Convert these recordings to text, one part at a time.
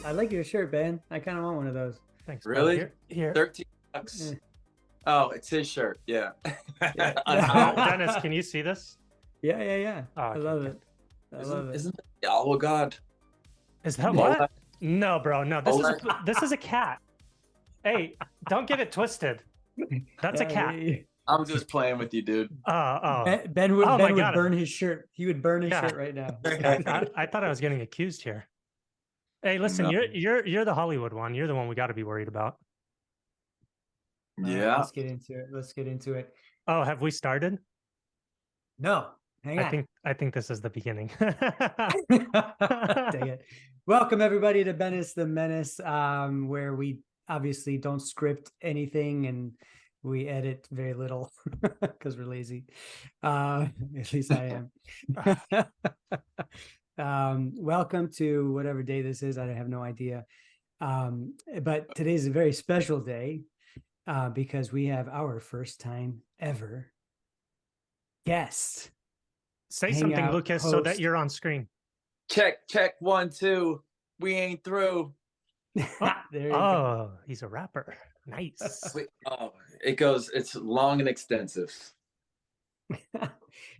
I like your shirt, Ben. I kind of want one of those. Thanks, bro. Really? Here. 13 bucks. Eh, Oh, it's his shirt. Yeah. yeah. Oh, Unbelievable. Dennis, can you see this? Yeah, yeah, yeah. Oh, I okay, love good. it. I love Isn't it. isn't it? Oh God. Is that Yeah. what? No, bro. No, Oleg. this is a cat. Hey, don't get it twisted. That's a Yeah, cat. I'm just playing with you, dude. Oh. Ben would Oh my Ben would God. burn his shirt. He would burn his Yeah. shirt right now. I thought I was getting accused here. Hey, listen, No. you're the Hollywood one. You're the one we got to be worried about. All right, Yeah. let's get into it. Let's get into it. Oh, have we started? No, hang on. I think this is the beginning. Dang it. Welcome everybody to Bennis The Menace, where we obviously don't script anything and we edit very little because we're lazy. At least I am. Welcome to whatever day this is. I have no idea. But today's a very special day because we have our first time ever guest. Say Hangout something, Lucas, so that host. you're on screen. Check, 1, 2. We ain't through. There you go. Oh, he's a rapper. Nice. Oh, it's long and extensive.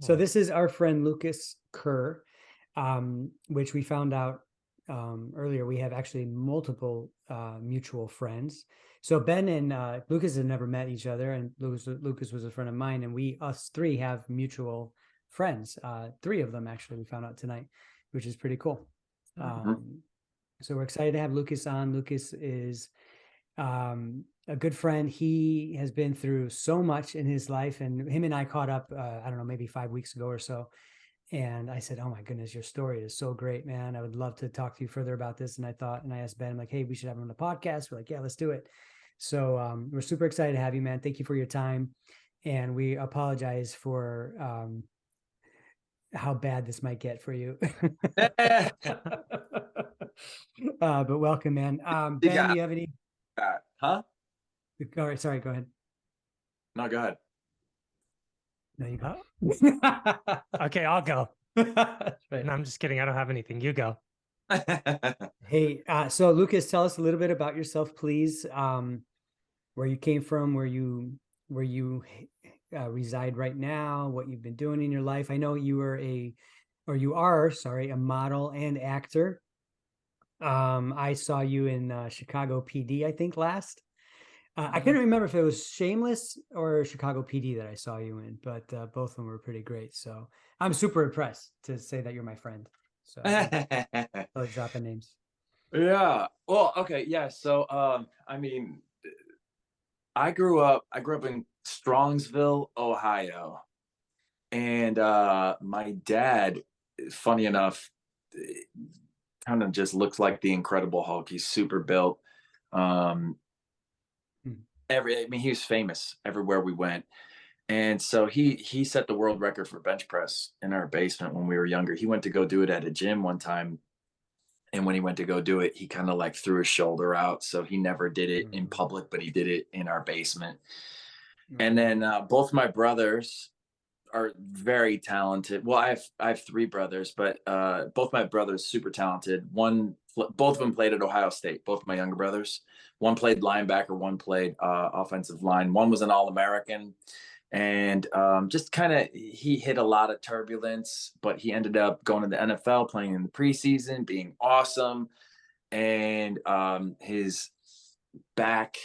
So this is our friend Lucas Kerr, which we found out earlier. We have actually multiple mutual friends. So Ben and Lucas have never met each other, and Lucas was a friend of mine, and us three have mutual friends. 3 of them actually we found out tonight, which is pretty cool. So we're excited to have Lucas on. Lucas is a good friend. He has been through so much in his life, and him and I caught up, I don't know, maybe 5 weeks ago or so. And I said, oh my goodness, your story is so great, man. I would love to talk to you further about this. And I asked Ben, I'm like, hey, we should have him on the podcast. We're like, yeah, let's do it. So we're super excited to have you, man. Thank you for your time. And we apologize for how bad this might get for you. But welcome, man. Ben, do you have any? Huh? All right, sorry, go ahead. No, go ahead. No, you go. Okay, I'll go. Right. No, I'm just kidding. I don't have anything. You go. Hey, so Lucas, tell us a little bit about yourself, please. Where you came from, where you reside right now, what you've been doing in your life. I know you are a model and actor. I saw you in Chicago PD, I think last. I couldn't remember if it was Shameless or Chicago PD that I saw you in, but both of them were pretty great. So I'm super impressed to say that you're my friend. So I'll drop the names. Yeah. Well, okay. Yeah. So, I mean, I grew up in Strongsville, Ohio, and my dad, funny enough, kind of just looks like the Incredible Hulk. He's super built. He was famous everywhere we went. And so he set the world record for bench press in our basement when we were younger. He went to go do it at a gym one time. And when he went to go do it, he kind of like threw his shoulder out. So he never did it in public, but he did it in our basement. And then both my brothers are very talented. Well, I have 3 brothers, but both my brothers super talented. Both of them played at Ohio State. Both my younger brothers. One played linebacker, one played offensive line. One was an All-American, and just kind of he hit a lot of turbulence, but he ended up going to the NFL, playing in the preseason, being awesome, and his back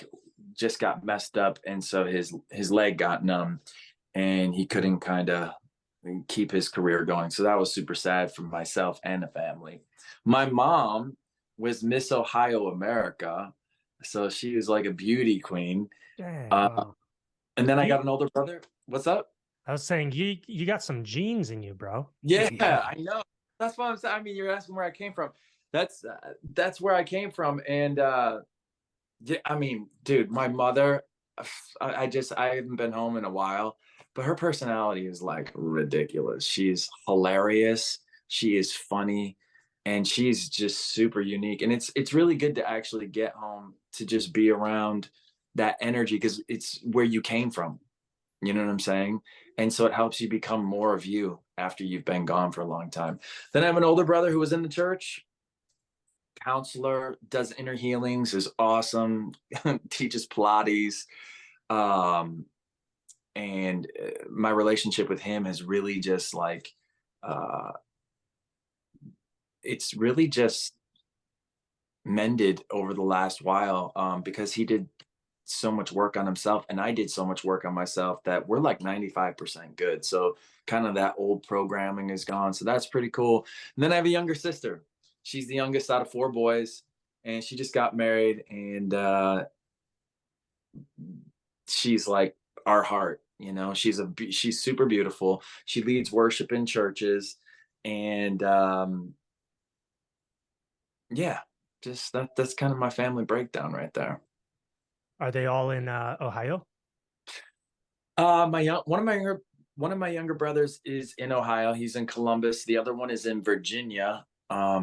just got messed up, and so his leg got numb, and he couldn't kind of keep his career going. So that was super sad for myself and the family. My mom was Miss Ohio America, so she was like a beauty queen. Wow. And then I got an older brother. What's up? I was saying you got some genes in you, bro. Yeah, I know. That's what I'm saying. I mean, you're asking where I came from. That's where I came from. And yeah, I mean, dude, my mother, I haven't been home in a while, but her personality is like ridiculous. She's hilarious. She is funny, and she's just super unique. And it's really good to actually get home to just be around that energy, because it's where you came from. You know what I'm saying? And so it helps you become more of you after you've been gone for a long time. Then I have an older brother who was in the church. counselor, does inner healings, is awesome, teaches Pilates. Um, and my relationship with him has really just like, uh, it's really just mended over the last while, because he did so much work on himself and I did so much work on myself that we're like 95% good. So kind of that old programming is gone. So that's pretty cool. And then I have a younger sister. She's the youngest out of 4 boys, and she just got married, and she's like our heart. She's super beautiful. She leads worship in churches, and yeah, just that's kind of my family breakdown right there. Are they all in Ohio? One of my younger brothers is in Ohio. He's in Columbus. The other one is in Virginia.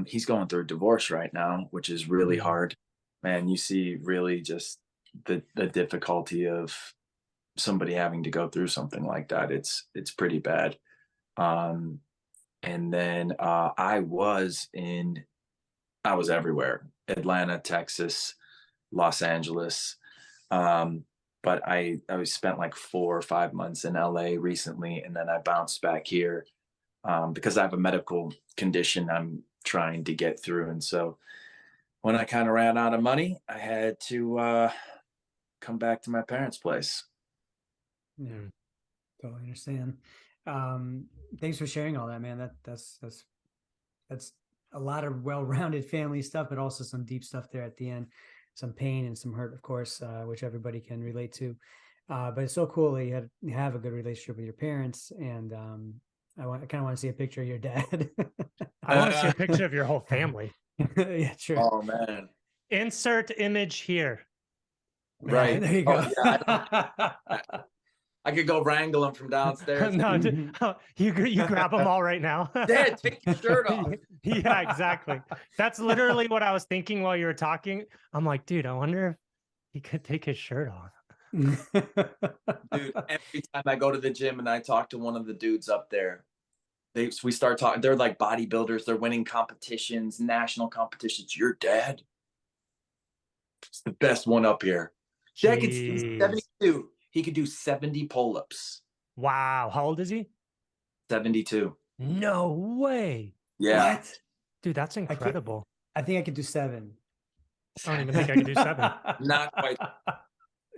He's going through a divorce right now, which is really hard. Man, you see really just the difficulty of somebody having to go through something like that. It's pretty bad. Um, and then I was everywhere: Atlanta, Texas, Los Angeles. Um, but I spent like 4 or 5 months in LA recently, and then I bounced back here, because I have a medical condition I'm trying to get through. And so when I kind of ran out of money, I had to come back to my parents' place. Yeah, totally understand. Um, Thanks for sharing all that, man. That's a lot of well-rounded family stuff, but also some deep stuff there at the end, some pain and some hurt, of course, which everybody can relate to. But it's so cool that you have a good relationship with your parents, and I kind of want to see a picture of your dad. I want to see a picture of your whole family. Yeah, true. Oh man. Insert image here. Right. There you go. I could go wrangle him from downstairs. No, you grab them all right now. Dad, take your shirt off. Yeah, exactly. That's literally what I was thinking while you were talking. I'm like, dude, I wonder if he could take his shirt off. Dude, every time I go to the gym and I talk to one of the dudes up there, we start talking. They're like bodybuilders. They're winning competitions, national competitions. Your dad is the best one up here. Dad could he's 72. He could do 70 pull-ups. Wow. How old is he? 72. No way. Yeah. What? Dude, that's incredible. I think I could do 7. I don't even think I can do 7. Not quite.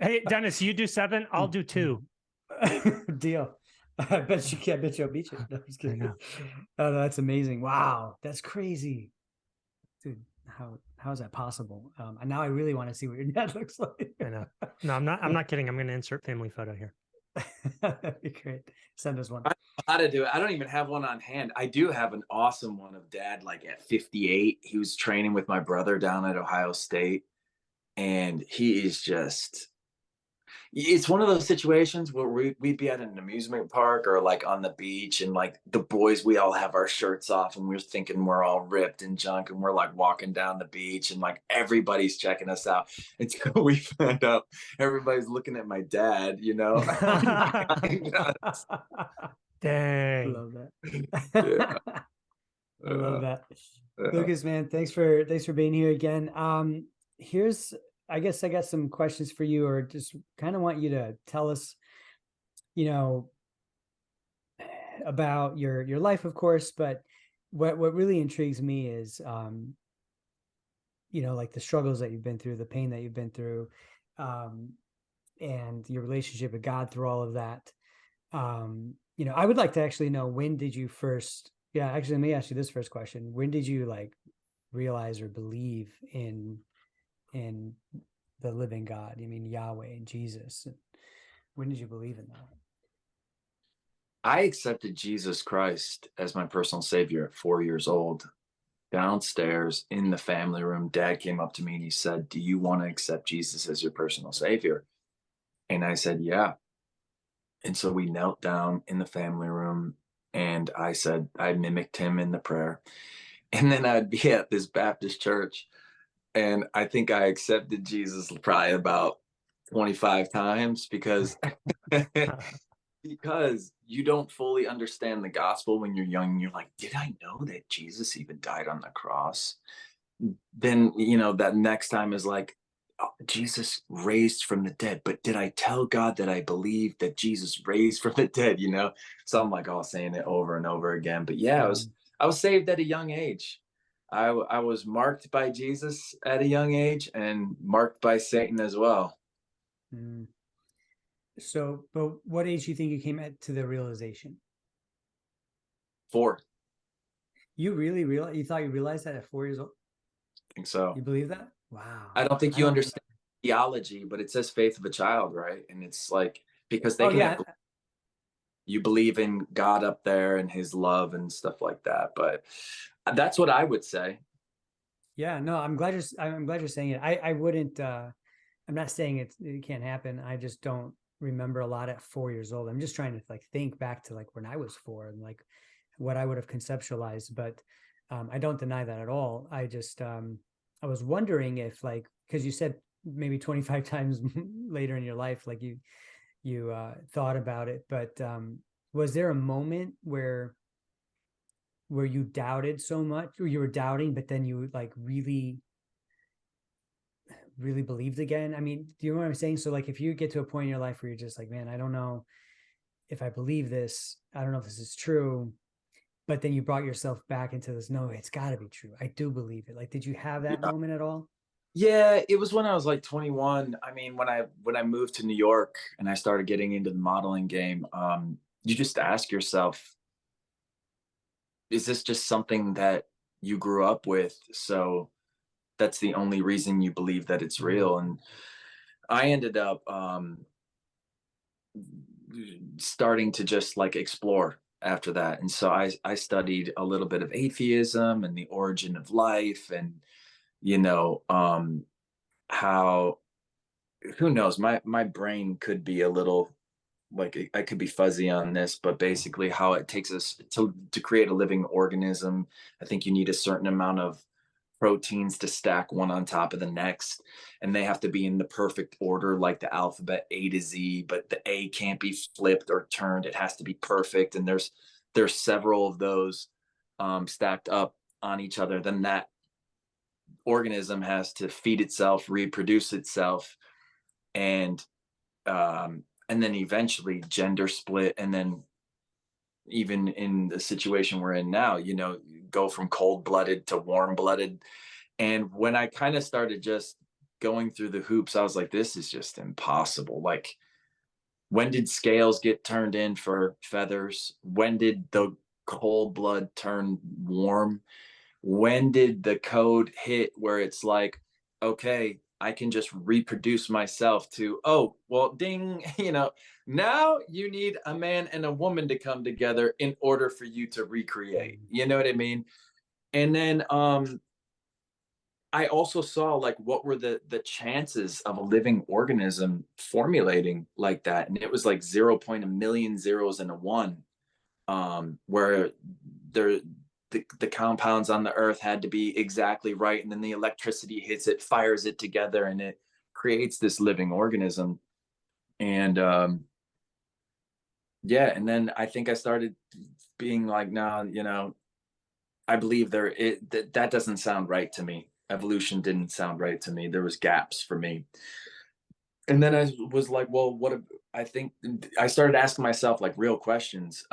Hey, Dennis, you do 7. I'll do 2. Deal. I bet you'll beat you. No, I'm just kidding. Oh, no, that's amazing. Wow. That's crazy. Dude, how is that possible? And now I really want to see what your dad looks like. I know. No, I'm not kidding. I'm going to insert family photo here. That'd be great. Send us one. I don't know how to do it. I don't even have one on hand. I do have an awesome one of dad, like at 58. He was training with my brother down at Ohio State, and he is just, it's one of those situations where we'd be at an amusement park or like on the beach, and like the boys, we all have our shirts off and we're thinking we're all ripped and junk, and we're like walking down the beach and like everybody's checking us out until we find out everybody's looking at my dad, Dang. I love that. Yeah. I love that. Lucas, man, thanks for being here again. I guess I got some questions for you, or just kind of want you to tell us, about your life, of course, but what really intrigues me is, like the struggles that you've been through, the pain that you've been through, and your relationship with God through all of that. I would like to actually know, when did you first, actually, let me ask you this first question. When did you like realize or believe in the living God? I mean, Yahweh and Jesus. When did you believe in that? I accepted Jesus Christ as my personal savior at 4 years old. Downstairs in the family room, Dad came up to me and he said, "Do you want to accept Jesus as your personal savior?" And I said, "Yeah." And so we knelt down in the family room, and I said, I mimicked him in the prayer. And then I'd be at this Baptist church, and I think I accepted Jesus probably about 25 times because because you don't fully understand the gospel when you're young. And you're like, did I know that Jesus even died on the cross? then, you know, that next time is like, "Oh, Jesus raised from the dead, but did I tell God that I believe that Jesus raised from the dead?" You know, so I'm like all saying it over and over again. But yeah, Yeah. I was saved at a young age. I was marked by Jesus at a young age and marked by Satan as well. Mm. So, but what age do you think you came to the realization? 4, I You really realize, you thought you realized that at 4 years old? think so. You believe that? Wow. I don't think I you don't think. understand theology, but it says faith of a child, right? And it's like because they Oh can yeah. have you believe in God up there and his love and stuff like that. But that's what I would say. Yeah, no, I'm glad you're saying it. I wouldn't I'm not saying it can't happen. I just don't remember a lot at 4 years old. I'm just trying to like think back to like when I was four and like what I would have conceptualized, but I don't deny that at all. I was wondering if like because you said maybe 25 times later in your life like you thought about it, but was there a moment where you doubted so much or you were doubting but then you like really believed again? I mean, do you know what I'm saying? So like if you get to a point in your life where you're just like, man, I don't know if I believe this, I don't know if this is true, but then you brought yourself back into this, no, it's got to be true, I do believe it. Like did you have that Yeah. moment at all? Yeah, it was when I was like 21. I mean, when I moved to New York and I started getting into the modeling game, you just ask yourself, is this just something that you grew up with? So that's the only reason you believe that it's Mm. real. And I ended up starting to just like explore after that. And so I studied a little bit of atheism and the origin of life and, you know, how who knows, my brain could be a little like I could be fuzzy on this, but basically how it takes us to create a living organism. I think you need a certain amount of proteins to stack one on top of the next, and they have to be in the perfect order, like the alphabet A to Z. But the A can't be flipped or turned; it has to be perfect. And there's several of those stacked up on each other. Then that organism has to feed itself, reproduce itself, and then eventually gender split, and then even in the situation we're in now, you know, go from cold blooded to warm blooded. And when I kind of started just going through the hoops, I was like, this is just impossible. Like, when did scales get turned in for feathers? When did the cold blood turn warm? When did the code hit where it's like, okay, I can just reproduce myself to, oh, well, ding, you know, now you need a man and a woman to come together in order for you to recreate. Mm. You know what I mean? And then I also saw like what were the chances of a living organism formulating like that. And it was like 0 point a million zeros and a one, where there the compounds on the earth had to be exactly right, and then the electricity hits it, fires it together, and it creates this living organism. And yeah, and then I think I started being like, no, you know, I believe that doesn't sound right to me. Evolution didn't sound right to me. There was gaps for me. And then I was like, well, I think I started asking myself like real questions.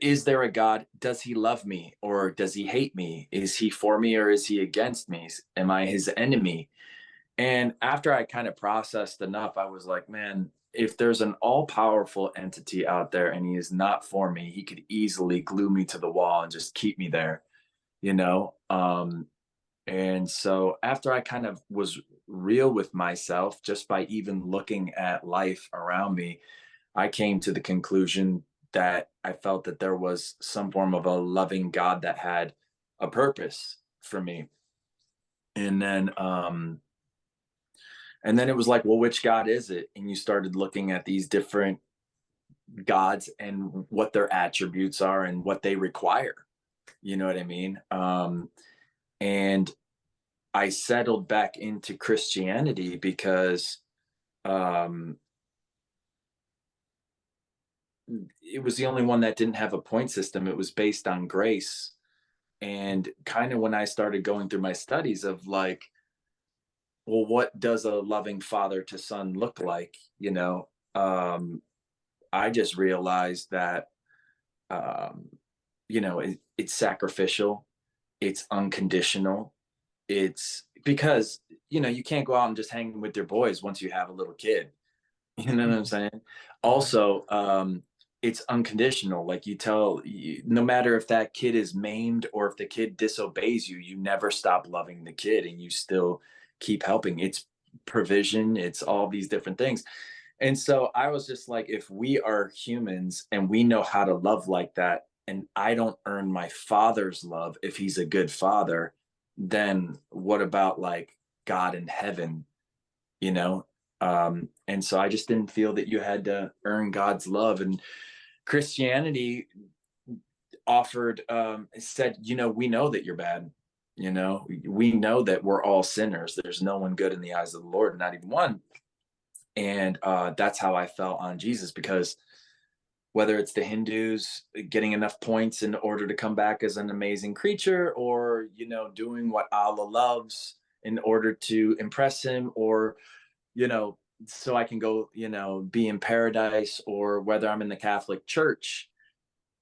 Is there a God? Does he love me or does he hate me? Is he for me or is he against me? Am I his enemy? And after I kind of processed enough, I was like, man, if there's an all powerful entity out there and he is not for me, he could easily glue me to the wall and just keep me there, you know? And so after I kind of was real with myself, just by even looking at life around me, I came to the conclusion that I felt that there was some form of a loving God that had a purpose for me. And then it was like, well, which God is it? And you started looking at these different gods and what their attributes are and what they require. You know what I mean? And I settled back into Christianity because um, it was the only one that didn't have a point system. It was based on grace. And kind of when I started going through my studies of like, well, what does a loving father to son look like? I just realized that, um, it's sacrificial, it's unconditional. It's because, you can't go out and just hang with your boys once you have a little kid. You know what I'm Mhm. saying? Yeah. Also, it's unconditional. Like no matter if that kid is maimed or if the kid disobeys you, you never stop loving the kid and you still keep helping. It's provision, it's all these different things. And so I was just like, if we are humans and we know how to love like that, and I don't earn my father's love if he's a good father, then what about like God in heaven, you know? And so I just didn't feel that you had to earn God's love. And Christianity offered, said, we know that you're bad. We know that we're all sinners. There's no one good in the eyes of the Lord, not even one. And that's how I felt on Jesus, because whether it's the Hindus getting enough points in order to come back as an amazing creature, or, doing what Allah loves in order to impress him, or, so I can go, be in paradise, or whether I'm in the Catholic Church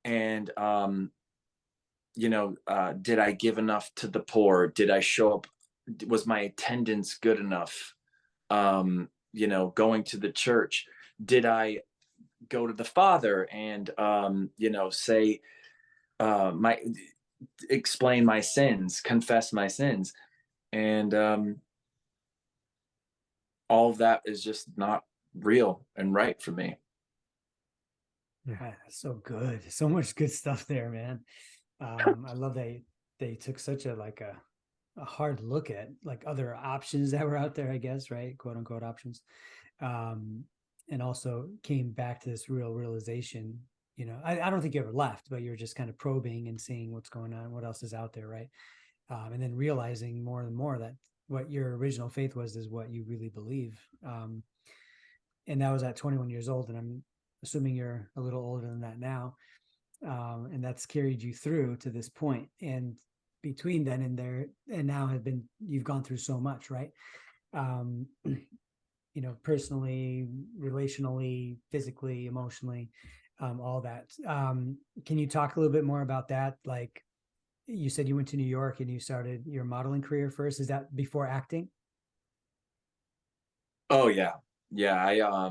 and, did I give enough to the poor? Did I show up? Was my attendance good enough? Going to the church, did I go to the Father and, say, my, explain my sins, confess my sins, and all of that is just not real and right for me. Yeah, so good. So much good stuff there, man. I love they took such a hard look at like other options that were out there, I guess, right? Quote unquote options. Um, and also came back to this realization. I don't think you ever left, but you're just kind of probing and seeing what's going on, what else is out there, right? And then realizing more and more that what your original faith was is what you really believe. And that was at 21 years old, and I'm assuming you're a little older than that now. And that's carried you through to this point. And between then and there and now you've gone through so much, right? Um, Personally, relationally, physically, emotionally, all that. Can you talk a little bit more about that? Like you said, you went to New York and you started your modeling career first. Is that before acting? Oh yeah. Yeah.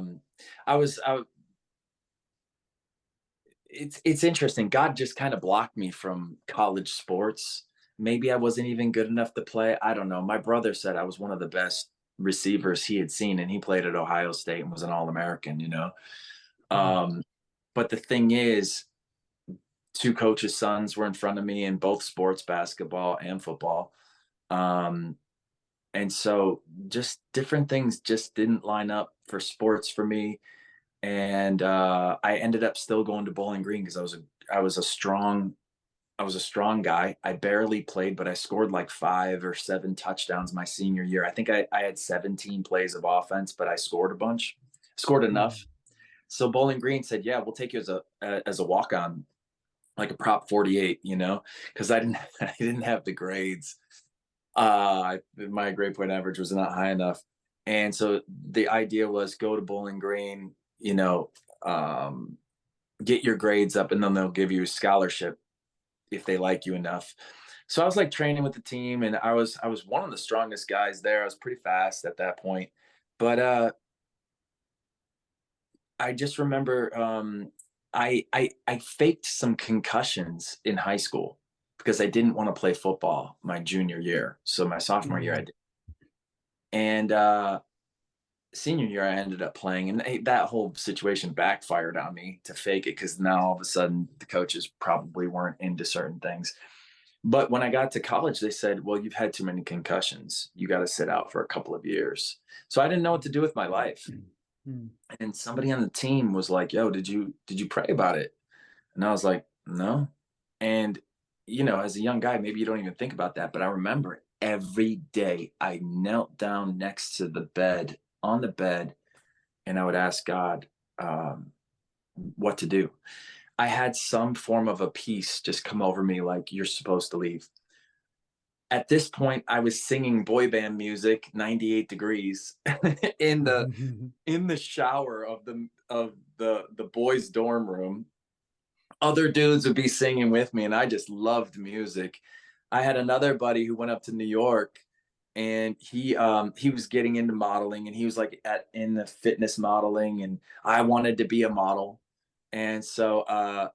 It's interesting. God just kind of blocked me from college sports. Maybe I wasn't even good enough to play. I don't know. My brother said I was one of the best receivers he had seen, and he played at Ohio State and was an All-American. Mhm. Um, but the thing is, two coaches' sons were in front of me in both sports, basketball and football. Um, and so just different things just didn't line up for sports for me. And I ended up still going to Bowling Green because I was a strong guy. I barely played, but I scored like 5 or 7 touchdowns my senior year. I think I had 17 plays of offense, but I scored a bunch, scored Mhm. enough. So Bowling Green said, "Yeah, we'll take you as a walk on, like a prop 48." Because I didn't have the grades. My grade point average was not high enough, and so the idea was go to Bowling Green, um, get your grades up, and then they'll give you a scholarship if they like you enough. So I was like training with the team, and I was one of the strongest guys there. I was pretty fast at that point, but I just remember I faked some concussions in high school because I didn't want to play football my junior year. So my sophomore year I Mhm. did, and senior year I ended up playing, and that whole situation backfired on me to fake it because now all of a sudden the coaches probably weren't into certain things. But when I got to college, they said, "Well, you've had too many concussions. You got to sit out for a couple of years." So I didn't know what to do with my life. Mhm. And somebody on the team was like, "Yo, did you pray about it?" And I was like, "No." And as a young guy, maybe you don't even think about that, but I remember every day I knelt down next to the bed, on the bed, and I would ask God, what to do. I had some form of a peace just come over me, like, you're supposed to leave. At this point, I was singing boy band music, 98 degrees, in the shower of the boys' dorm room. Other dudes would be singing with me, and I just loved music. I had another buddy who went up to New York, and he was getting into modeling, and he was like in the fitness modeling, and I wanted to be a model. And so I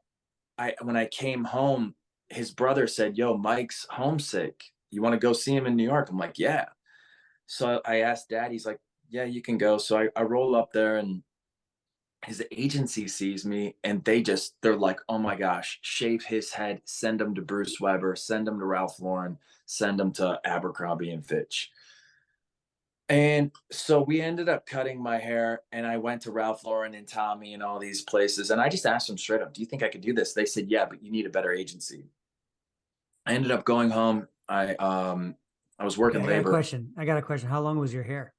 when I came home, his brother said, "Yo, Mike's homesick. You want to go see him in New York?" I'm like, "Yeah." So I asked dad, he's like, "Yeah, you can go." So I roll up there, and his agency sees me, and they're like, "Oh my gosh, shave his head, send him to Bruce Weber, send him to Ralph Lauren, send him to Abercrombie and Fitch." And so we ended up cutting my hair, and I went to Ralph Lauren and Tommy and all these places. And I just asked them straight up, "Do you think I could do this?" They said, "Yeah, but you need a better agency." I ended up going home. I was Okay, working I got a labor. question. I got a question. How long was your hair?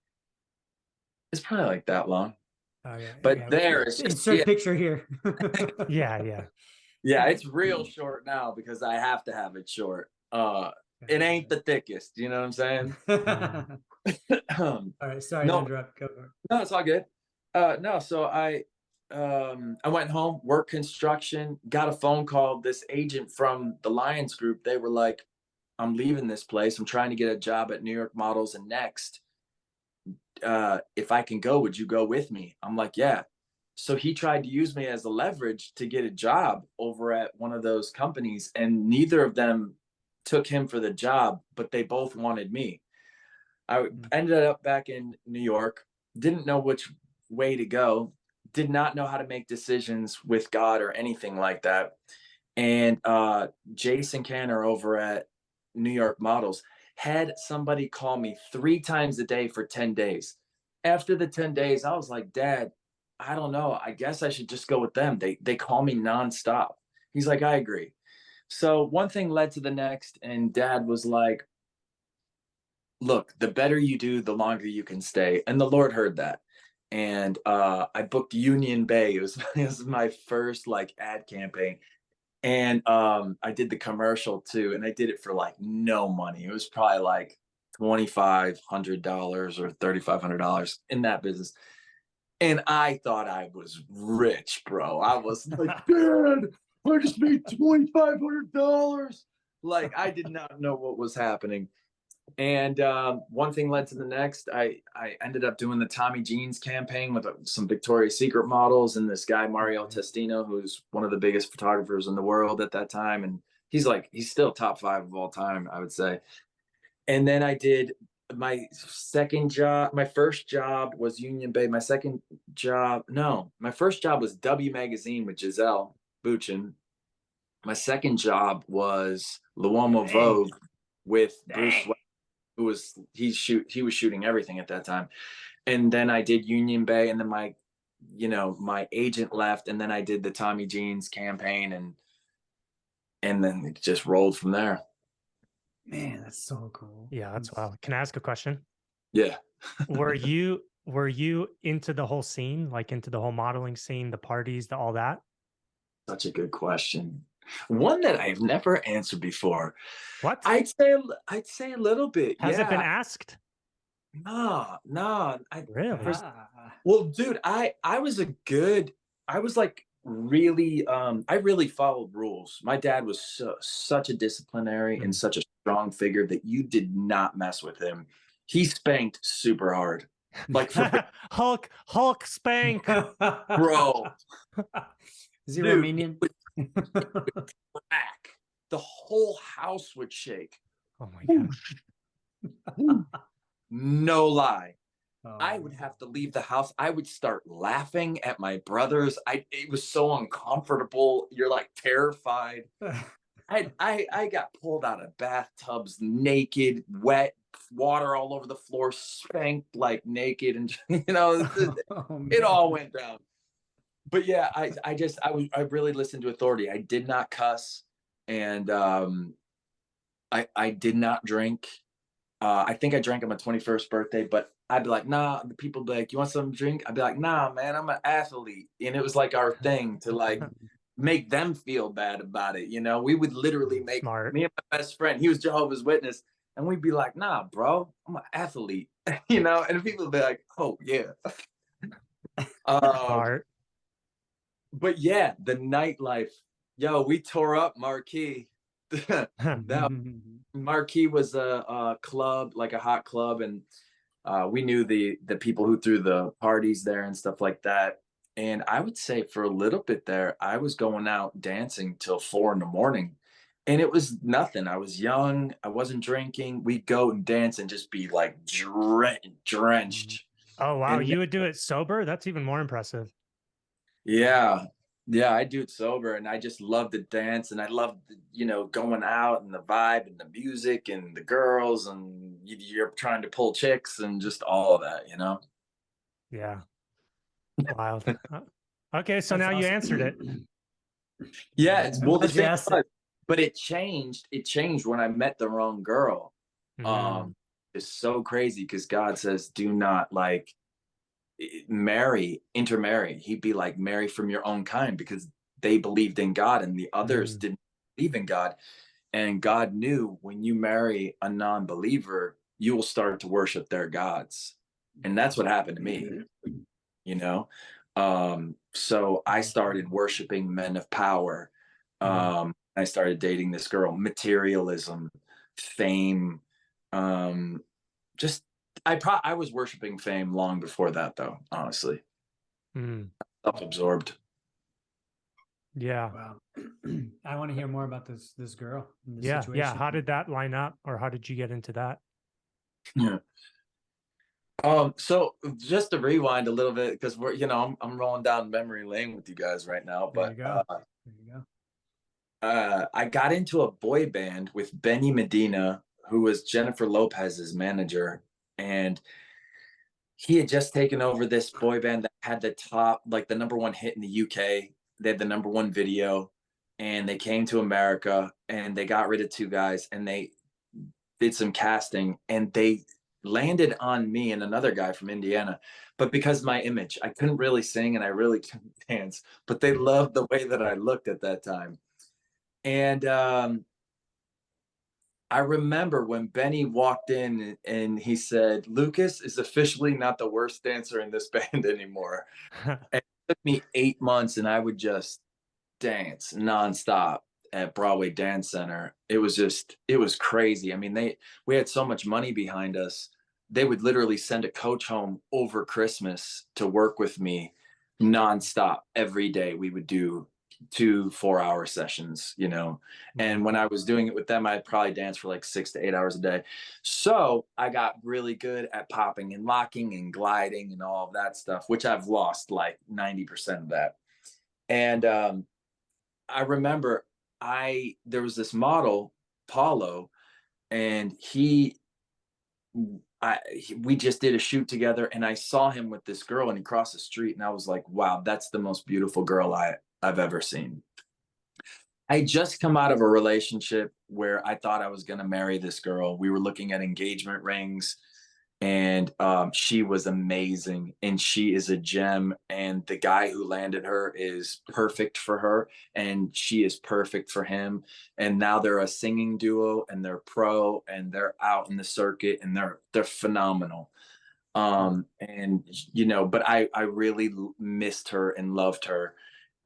It's probably like that long. Oh yeah, But yeah. there it's just, Insert yeah, picture here. Yeah, yeah. yeah, it's real short now because I have to have it short. It ain't the thickest, you know what I'm saying? All right, sorry to No, interrupt. Go for it. no, it's all good. No, so I went home, worked construction, got a phone call. This agent from the Lions Group, they were like, "I'm leaving this place. I'm trying to get a job at New York Models and Next. If I can go, would you go with me?" I'm like, "Yeah." So he tried to use me as a leverage to get a job over at one of those companies, and neither of them took him for the job, but they both wanted me. I ended up back in New York, didn't know which way to go, did not know how to make decisions with God or anything like that. And Jason Canner over at New York Models had somebody call me 3 times a day for 10 days. After the 10 days, I was like, "Dad, I don't know. I guess I should just go with them. They call me nonstop." He's like, "I agree." So one thing led to the next, and Dad was like, "Look, the better you do, the longer you can stay." And the Lord heard that. And I booked Union Bay. It was my first like ad campaign. And I did the commercial too, and I did it for like no money. It was probably like $2,500 or $3,500 in that business. And I thought I was rich, bro. I was like, "Dad, I just made $2,500." Like, I did not know what was happening. And one thing led to the next. I ended up doing the Tommy Jeans campaign with some Victoria's Secret models and this guy Mario Testino, who's one of the biggest photographers in the world at that time, and he's still top 5 of all time, I would say. And then I did my second job. My first job was Union Bay. My second job, no, my first job was W Magazine with Giselle Buchin. My second job was Luomo Vogue with Bruce, who was he was shooting everything at that time. And then I did Union Bay, and then my agent left, and then I did the Tommy Jeans campaign, and then it just rolled from there. Man, that's so cool. Yeah, that's wild. Can I ask a question? Yeah. Were you into the whole scene, like into the whole modeling scene, the parties, all that? Such a good question. One that I've never answered before. What? I'd say a little bit. Has it been Yeah. asked? No. Really? Well, dude, I was like really I really followed rules. My dad was such a disciplinary and such a strong figure that you did not mess with him. He spanked super hard. Like for Hulk spank. bro. Is he Dude, Romanian? crack. The whole house would shake. Oh my god. No lie. Oh, I would have to leave the house. I would start laughing at my brothers. It was so uncomfortable. You're like terrified. I got pulled out of bathtubs naked, wet, water all over the floor, spanked like naked, and it all went down. But yeah, I really listened to authority. I did not cuss, and I did not drink. I think I drank on my 21st birthday, but I'd be like, "Nah." The people be like, "You want some drink?" I'd be like, "Nah, man, I'm an athlete." And it was like our thing to like make them feel bad about it. You know, we would literally make Smart. me and my best friend, he was Jehovah's Witness, and we'd be like, nah, bro, I'm an athlete, you know, and people would be like, oh, yeah. Smart. But yeah, the nightlife, yo, we tore up Marquee. That Marquee was a club, like a hot club, and we knew the people who threw the parties there and stuff like that. And I would say for a little bit there, I was going out dancing till 4 a.m. And it was nothing. I was young. I wasn't drinking. We'd go and dance and just be like drenched. Oh, wow. And You would do it sober? That's even more impressive. yeah, yeah, I do it sober, and I just love to dance, and I love, you know, going out and the vibe and the music and the girls, and you're trying to pull chicks and just all of that, you know? Yeah. Wild. Okay, so That's now you awesome. answered it. Yeah, it's well, the Glad you thing asked was, it. but it changed when I met the wrong girl. Mm. It's so crazy because God says, do not like intermarry. He'd be like, marry from your own kind, because they believed in God and the others didn't believe in God. And God knew when you marry a non-believer, you will start to worship their gods. And that's what happened to me, you know? So I started worshiping men of power. I started dating this girl, materialism, fame, just I was worshiping fame long before that, though, honestly. Self-absorbed. Yeah. Wow. I want to hear more about this girl and this Yeah. situation. Yeah. How did that line up, or how did you get into that? Yeah. So just to rewind a little bit, because we're, you know, I'm rolling down memory lane with you guys right now, There you but go. There you go. I got into a boy band with Benny Medina, who was Jennifer Lopez's manager, and he had just taken over this boy band that had the number one hit in the UK. They had the number one video, and they came to America, and they got rid of 2 guys, and they did some casting, and they landed on me and another guy from Indiana. But because of my image, I couldn't really sing and I really couldn't dance, but they loved the way that I looked at that time. And I remember when Benny walked in and he said, Lucas is officially not the worst dancer in this band anymore. And it took me 8 months, and I would just dance nonstop at Broadway Dance Center. It was crazy. I mean, we had so much money behind us. They would literally send a coach home over Christmas to work with me nonstop every day. We would do 2 4-hour sessions, you know. And when I was doing it with them, I'd probably dance for like 6 to 8 hours a day. So I got really good at popping and locking and gliding and all of that stuff, which I've lost like 90% of that. And I remember there was this model, Paulo, and we just did a shoot together, and I saw him with this girl, and he crossed the street, and I was like, wow, that's the most beautiful girl I've ever seen. I just come out of a relationship where I thought I was going to marry this girl. We were looking at engagement rings, and she was amazing, and she is a gem, and the guy who landed her is perfect for her, and she is perfect for him. And now they're a singing duo, and they're pro, and they're out in the circuit, and they're phenomenal. And you know, but I really missed her and loved her,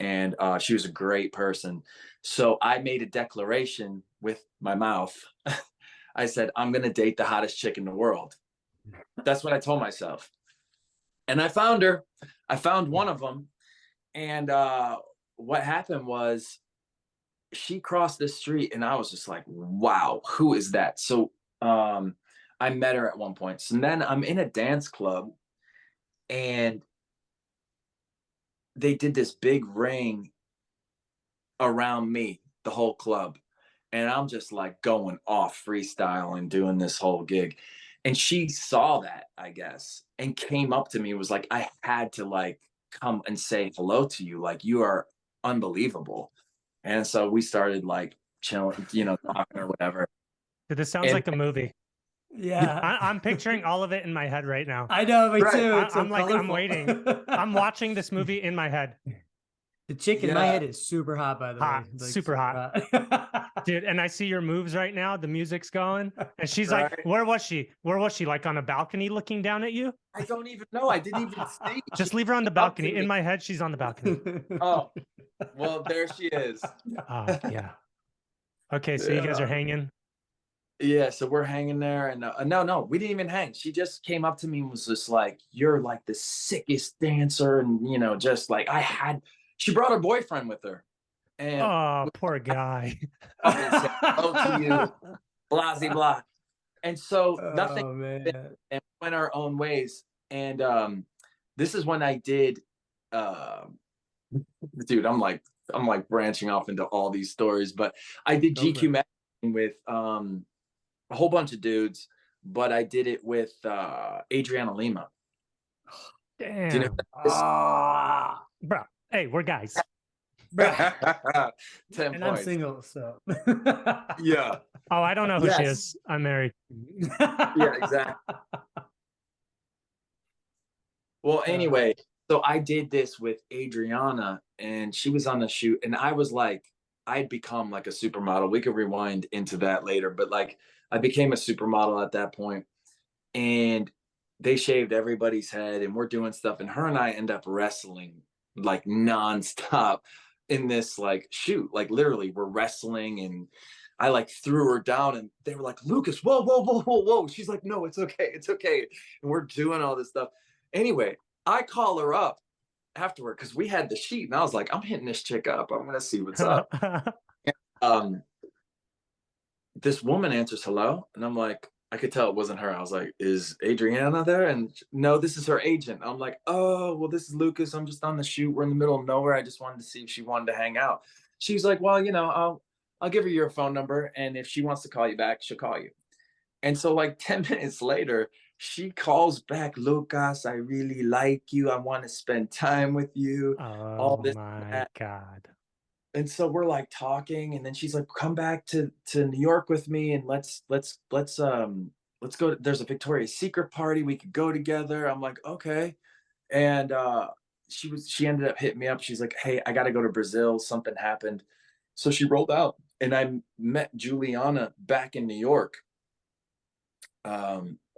and she was a great person. So I made a declaration with my mouth. I said, I'm going to date the hottest chick in the world. That's what I told myself. And I found her. I found one of them. And what happened was she crossed the street, and I was just like, wow, who is that? So I met her at one point. So then I'm in a dance club, and they did this big ring around me, the whole club. And I'm just like going off freestyle and doing this whole gig. And she saw that, I guess, and came up to me, was like, I had to like come and say hello to you. Like, you are unbelievable. And so we started like chilling, you know, talking or whatever. Dude, this sounds like a movie. Yeah. I'm picturing all of it in my head right now. I know, me Right. too. It's so I'm like, I'm colorful. waiting. I'm watching this movie in my head. The chick in my head is super hot, by the Hot, way. Like, super hot. Dude, and I see your moves right now. The music's going. And she's Right. like, where was she? Where was she? Like on a balcony looking down at you? I don't even know. I didn't even see. Just She leave her on the came up to balcony. In me. my head, she's on the balcony. Oh, well, there she is. Oh, yeah. Okay, so you guys are hanging. Yeah, so we're hanging there, and no, we didn't even hang. She just came up to me and was just like, "You're like the sickest dancer," and just like she brought her boyfriend with her, and Oh, poor guy. up and said, "Hello to you," blah blah blah. And so nothing, Oh man. and went our own ways. And this is when I did, uh, dude. I'm like branching off into all these stories, but I did Go for GQ it. magazine with a whole bunch of dudes, but I did it with Adriana Lima. Do you know Damn. who that is? Ah, Bro, hey, we're guys. bruh. 10 And I'm points. single, so. Yeah. Oh, I don't know who she Yes. is. I'm married. Yeah, exactly. Well, anyway, so I did this with Adriana, and she was on the shoot, and I was like, I'd become like a supermodel. We could rewind into that later, but like I became a supermodel at that point, and they shaved everybody's head, and we're doing stuff, and her and I end up wrestling like nonstop in this like shoot, like literally we're wrestling, and I like threw her down, and they were like, "Lucas, whoa, whoa, whoa, whoa, whoa!" She's like, "No, it's okay, it's okay," and we're doing all this stuff. Anyway, I call her up afterward because we had the sheet, and I was like, "I'm hitting this chick up. I'm gonna see what's up." Um, this woman answers hello, and I'm like, I could tell it wasn't her. I was like, "Is Adriana there?" And no, this is her agent. I'm like, "Oh, well, this is Lucas. I'm just on the shoot. We're in the middle of nowhere. I just wanted to see if she wanted to hang out." She's like, "Well, I'll give her your phone number, and if she wants to call you back, she'll call you." And so, like 10 minutes later, she calls back, "Lucas, I really like you. I want to spend time with you." All Oh this and my that. God. And so we're like talking, and then she's like, "Come back to New York with me, and let's go. There's a Victoria's Secret party. We could go together." I'm like, "Okay." And she ended up hitting me up. She's like, "Hey, I got to go to Brazil. Something happened." So she rolled out, and I met Juliana back in New York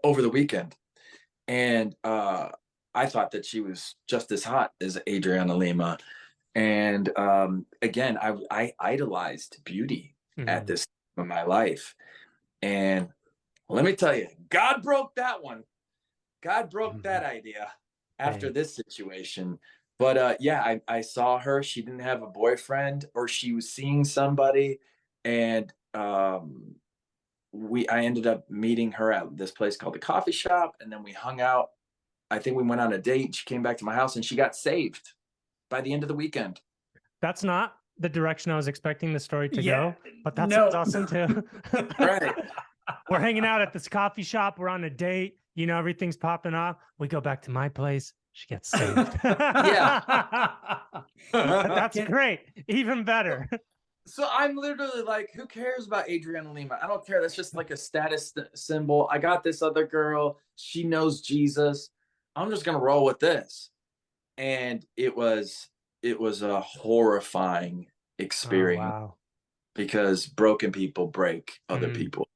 over the weekend, and I thought that she was just as hot as Adriana Lima. And again, I idolized beauty at this time of my life. And let me tell you, God broke that one. God broke that idea after this situation. But yeah, I saw her. She didn't have a boyfriend, or she was seeing somebody. And I ended up meeting her at this place called the Coffee Shop. And then we hung out. I think we went on a date. She came back to my house, and she got saved by the end of the weekend. That's not the direction I was expecting the story to go, but that no. sounds awesome too. Right. We're hanging out at this coffee shop. We're on a date. Everything's popping off. We go back to my place. She gets saved. Yeah. That's great. Even better. So I'm literally like, who cares about Adriana Lima? I don't care. That's just like a status symbol. I got this other girl. She knows Jesus. I'm just gonna roll with this. And it was a horrifying Oh, experience wow. because broken people break other people,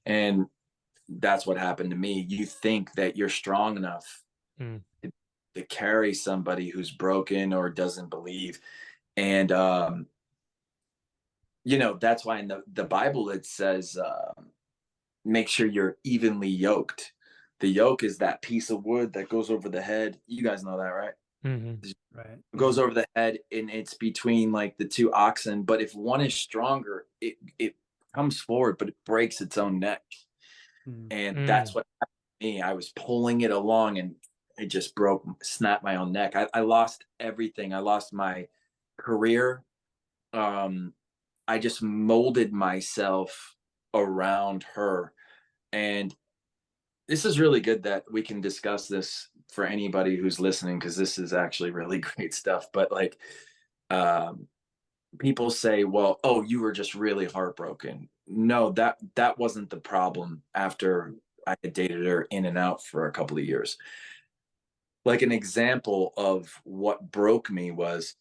and that's what happened to me. You think that you're strong enough to carry somebody who's broken or doesn't believe. And that's why in the Bible it says, make sure you're evenly yoked. The yoke is that piece of wood that goes over the head. You guys know that, right? Right. It goes over the head, and it's between like the two oxen. But if one is stronger, it comes forward, but it breaks its own neck. And that's what happened to me. I was pulling it along, and it just snapped my own neck. I lost everything. I lost my career. I just molded myself around her. And this is really good that we can discuss this for anybody who's listening, because this is actually really great stuff. But like, people say, well, oh, you were just really heartbroken. No, that wasn't the problem after I had dated her in and out for a couple of years. like an example of what broke me was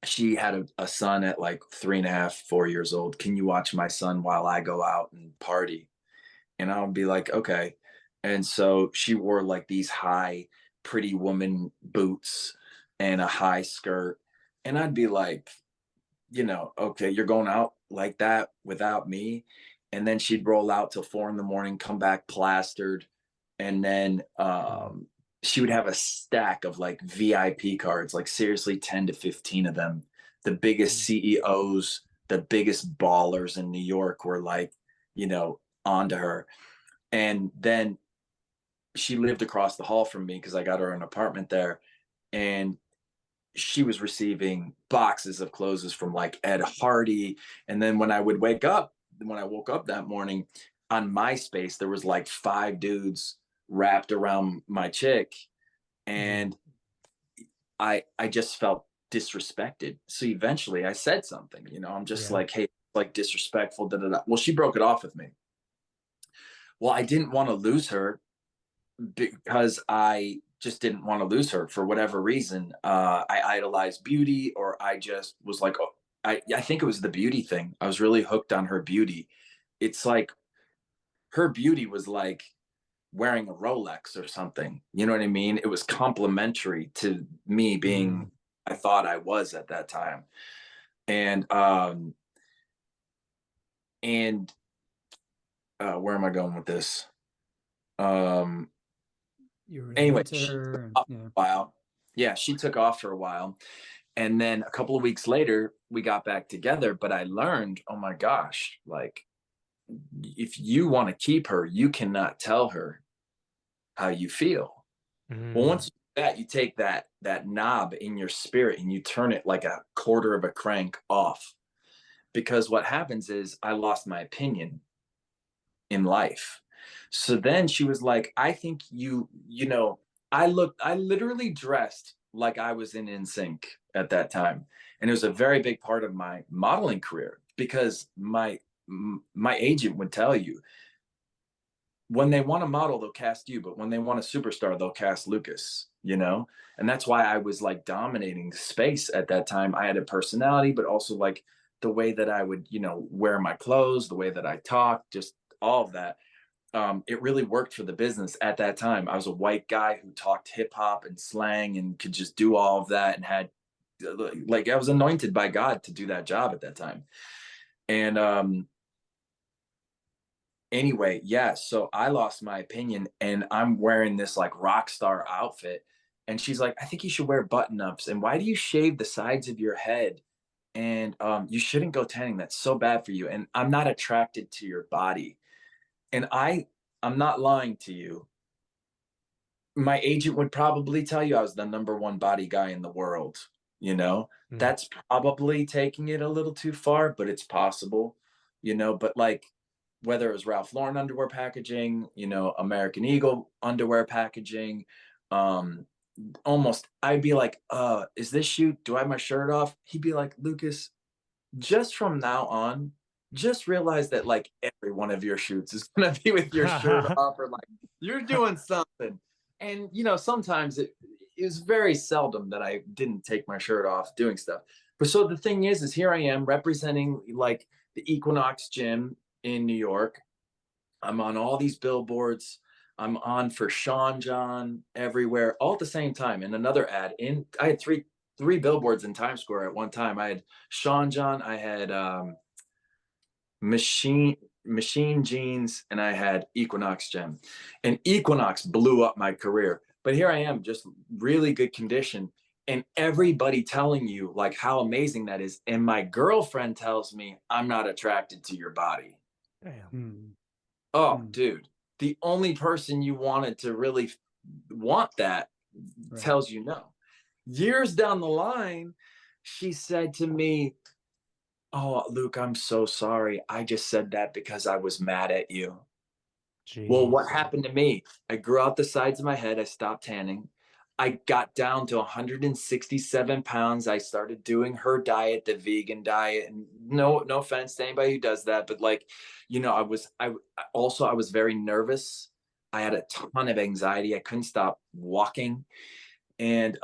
she had a son at like 3.5, 4 years old. Can you watch my son while I go out and party? And I'll be like, okay. And so she wore like these high, pretty woman boots and a high skirt. And I'd be like, okay, you're going out like that without me. And then she'd roll out till 4 in the morning, come back plastered. And then she would have a stack of like VIP cards, like seriously 10 to 15 of them. The biggest CEOs, the biggest ballers in New York were like, onto her. And then she lived across the hall from me because I got her an apartment there. And she was receiving boxes of clothes from like Ed Hardy. And then when I woke up that morning on MySpace, there was like 5 dudes wrapped around my chick. And I just felt disrespected. So eventually I said something, I'm just like, hey, like disrespectful. Da, da, da. Well, she broke it off with me. Well, I didn't want to lose her because I just didn't want to lose her for whatever reason. I idolized beauty, or I just was like, oh, I think it was the beauty thing. I was really hooked on her beauty. It's like her beauty was like wearing a Rolex or something. You know what I mean? It was complimentary to me being, I thought I was at that time. And where am I going with this? You were Anyway, into her. She took off for a while. And then a couple of weeks later, we got back together. But I learned, oh my gosh, like if you want to keep her, you cannot tell her how you feel. Well, once you do that, you take that knob in your spirit and you turn it like a quarter of a crank off. Because what happens is I lost my opinion in life. So then she was like, I think I literally dressed like I was in NSYNC at that time. And it was a very big part of my modeling career because my agent would tell you, when they want a model, they'll cast you, but when they want a superstar, they'll cast Lucas, And that's why I was like dominating space at that time. I had a personality, but also like the way that I would, wear my clothes, the way that I talked, just all of that. It really worked for the business at that time. I was a white guy who talked hip hop and slang and could just do all of that and had like, I was anointed by God to do that job at that time. And anyway, so I lost my opinion and I'm wearing this like rock star outfit. And she's like, I think you should wear button ups. And why do you shave the sides of your head? And you shouldn't go tanning. That's so bad for you. And I'm not attracted to your body. And I'm not lying to you. My agent would probably tell you I was the #1 body guy in the world. That's probably taking it a little too far, but it's possible, but like whether it was Ralph Lauren underwear packaging, American Eagle underwear packaging, almost I'd be like, is this shoot? Do I have my shirt off? He'd be like, Lucas, just from now on, just realize that like every one of your shoots is gonna be with your shirt off, or like you're doing something. And sometimes it was very seldom that I didn't take my shirt off doing stuff. But so the thing is here I am representing like the Equinox gym in New York. I'm on all these billboards. I'm on for Sean John everywhere, all at the same time. In another ad, I had three billboards in Times Square at one time. I had Sean John, I had Machine Jeans, and I had Equinox Gym. And Equinox blew up my career. But here I am, just really good condition, and everybody telling you like how amazing that is. And my girlfriend tells me I'm not attracted to your body. Damn. Oh, dude, the only person you wanted to really want that tells you no. Years down the line, she said to me, oh, Luke, I'm so sorry. I just said that because I was mad at you. Jeez. Well, what happened to me? I grew out the sides of my head. I stopped tanning. I got down to 167 pounds. I started doing her diet, the vegan diet. And no offense to anybody who does that, but like, I was very nervous. I had a ton of anxiety. I couldn't stop walking. And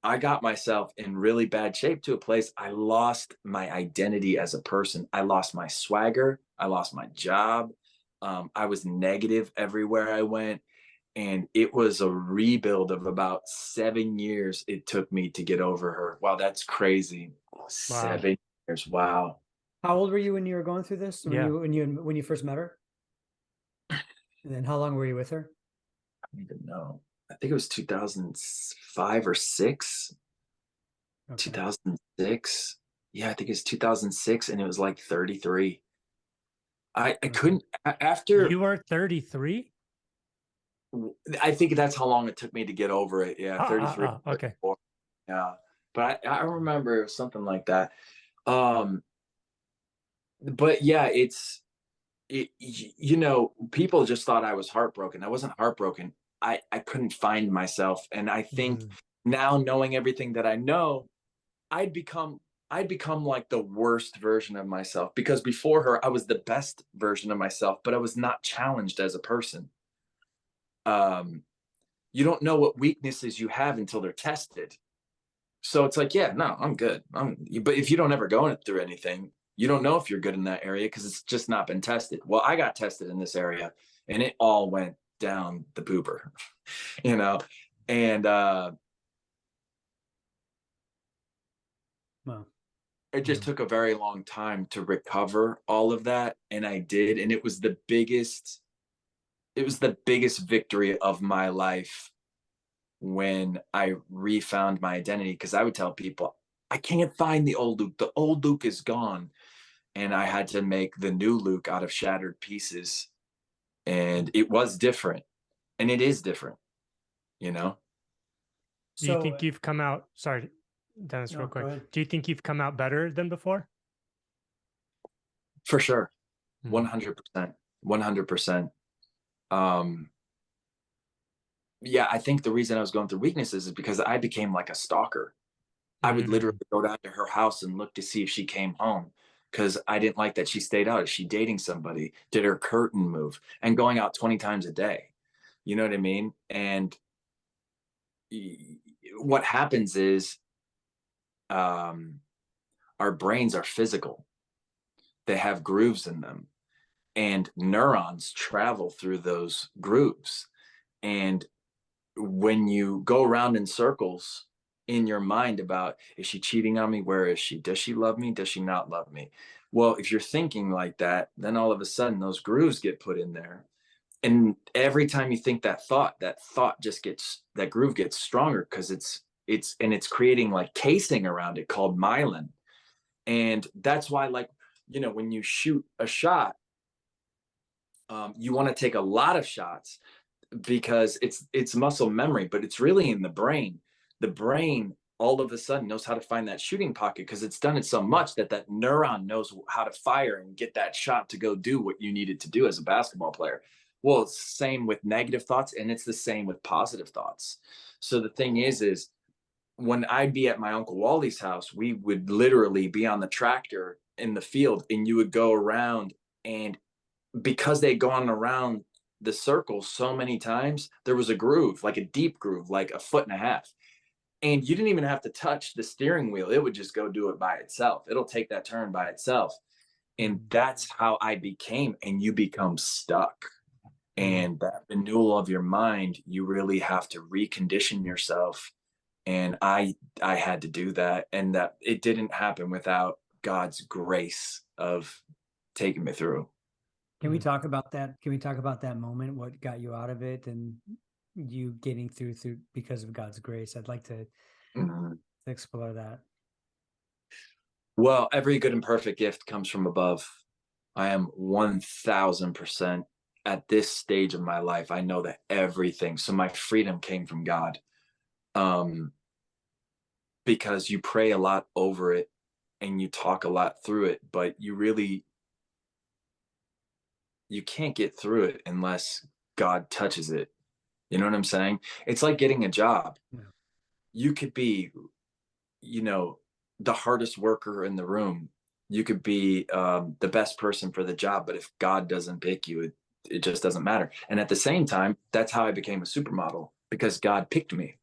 I got myself in really bad shape to a place I lost my identity as a person. I lost my swagger. I lost my job. I was negative everywhere I went. And it was a rebuild of about 7 years it took me to get over her. Wow, that's crazy. Wow. 7 years. Wow. How old were you when you were going through this? Yeah. When you first met her? And then how long were you with her? I don't even know. I think it was 2005 or 6. Okay. 2006. Yeah, I think it's 2006, and it was like 33. I Okay. couldn't after. You were 33? I think that's how long it took me to get over it. Yeah, 33. Okay. 34. Yeah, but I remember it was something like that. Um, but yeah, people just thought I was heartbroken. I wasn't heartbroken. I couldn't find myself, and I think Mm. now, knowing everything that I know, I'd become I'd become like the worst version of myself, because before her I was the best version of myself, but I was not challenged as a person. Um, you don't know what weaknesses you have until they're tested. So it's like, yeah, no, I'm good. But if you don't ever go through anything, you don't know if you're good in that area because it's just not been tested. Well, I got tested in this area, and it all went down the pooper, you know, and Well, it just took a very long time to recover all of that, and I did, and it was the biggest victory of my life when I refound my identity, because I would tell people, I can't find the old Luke. The old Luke is gone. And I had to make the new Luke out of shattered pieces. And it was different. And it is different, you know? Do you so think you've come out, sorry, Dennis, no, real go quick. ahead. Do you think you've come out better than before? For sure. Mm. 100%. 100%. Um, yeah, I think the reason I was going through weaknesses is because I became like a stalker. I would literally Mm. go down to her house and look to see if she came home, because I didn't like that she stayed out. Is she dating somebody? Did her curtain move? And going out 20 times a day. You know what I mean? And what happens is, um, our brains are physical, they have grooves in them, and neurons travel through those grooves. And when you go around in circles in your mind about, is she cheating on me? Where is she? Does she love me? Does she not love me? Well, if you're thinking like that, then all of a sudden those grooves get put in there. And every time you think that groove gets stronger, because it's creating like casing around it called myelin. And that's why, like, when you shoot a shot, you want to take a lot of shots, because it's muscle memory, but it's really in the brain. The brain all of a sudden knows how to find that shooting pocket, because it's done it so much that that neuron knows how to fire and get that shot to go do what you needed to do as a basketball player. Well, it's the same with negative thoughts, and it's the same with positive thoughts. So the thing is when I'd be at my Uncle Wally's house, we would literally be on the tractor in the field, and you would go around, and because they'd gone around the circle so many times, there was a groove, like a deep groove, like a foot and a half. And you didn't even have to touch the steering wheel. It would just go do it by itself. It'll take that turn by itself. And that's how I became. And you become stuck. And that renewal of your mind, you really have to recondition yourself. And I had to do that. And that it didn't happen without God's grace of taking me through. Can we talk about that? Can we talk about that moment? What got you out of it, and you getting through because of God's grace? I'd like to Mhm. explore that. Well, every good and perfect gift comes from above. I am 1000% at this stage of my life. I know that everything. So my freedom came from God. Um, because you pray a lot over it and you talk a lot through it, but you can't get through it unless God touches it. You know what I'm saying? It's like getting a job. Yeah. You could be, you know, the hardest worker in the room. You could be the best person for the job, but if God doesn't pick you, it just doesn't matter. And at the same time, that's how I became a supermodel, because God picked me.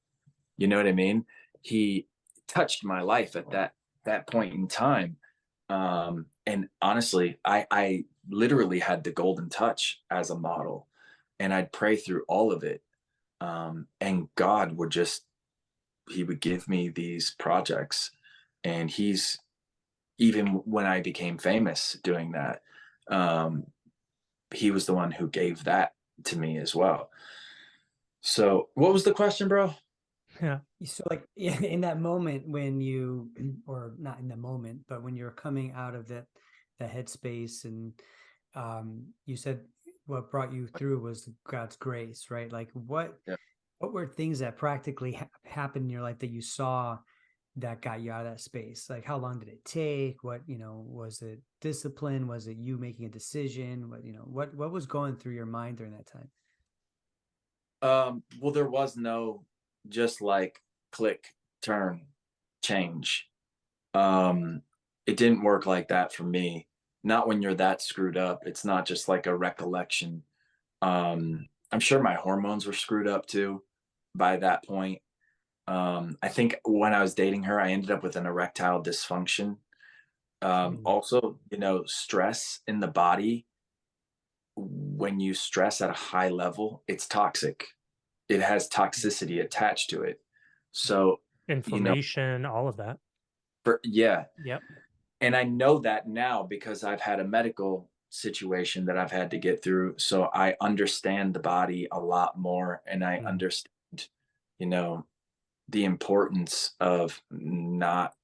You know what I mean? He touched my life at that point in time. And honestly, I literally had the golden touch as a model, and I'd pray through all of it. And God would just, he would give me these projects, and he's, even when I became famous doing that, um, he was the one who gave that to me as well. So what was the question, bro? Yeah. So like in that moment when you, or not in the moment, but when you're coming out of that headspace, and you said what brought you through was God's grace, right? Like Yeah. what were things that practically happened in your life that you saw that got you out of that space? Like how long did it take? What, was it discipline? Was it you making a decision? What was going through your mind during that time? Well, there was no just like click, turn, change. Um, it didn't work like that for me. Not when you're that screwed up. It's not just like a recollection. I'm sure my hormones were screwed up too by that point. I think when I was dating her, I ended up with an erectile dysfunction. Mm. Also, stress in the body, when you stress at a high level, it's toxic. It has toxicity attached to it. So, Inflammation, all of that. yeah. Yep. And I know that now because I've had a medical situation that I've had to get through. So I understand the body a lot more, and I Mm. understand, you know, the importance of not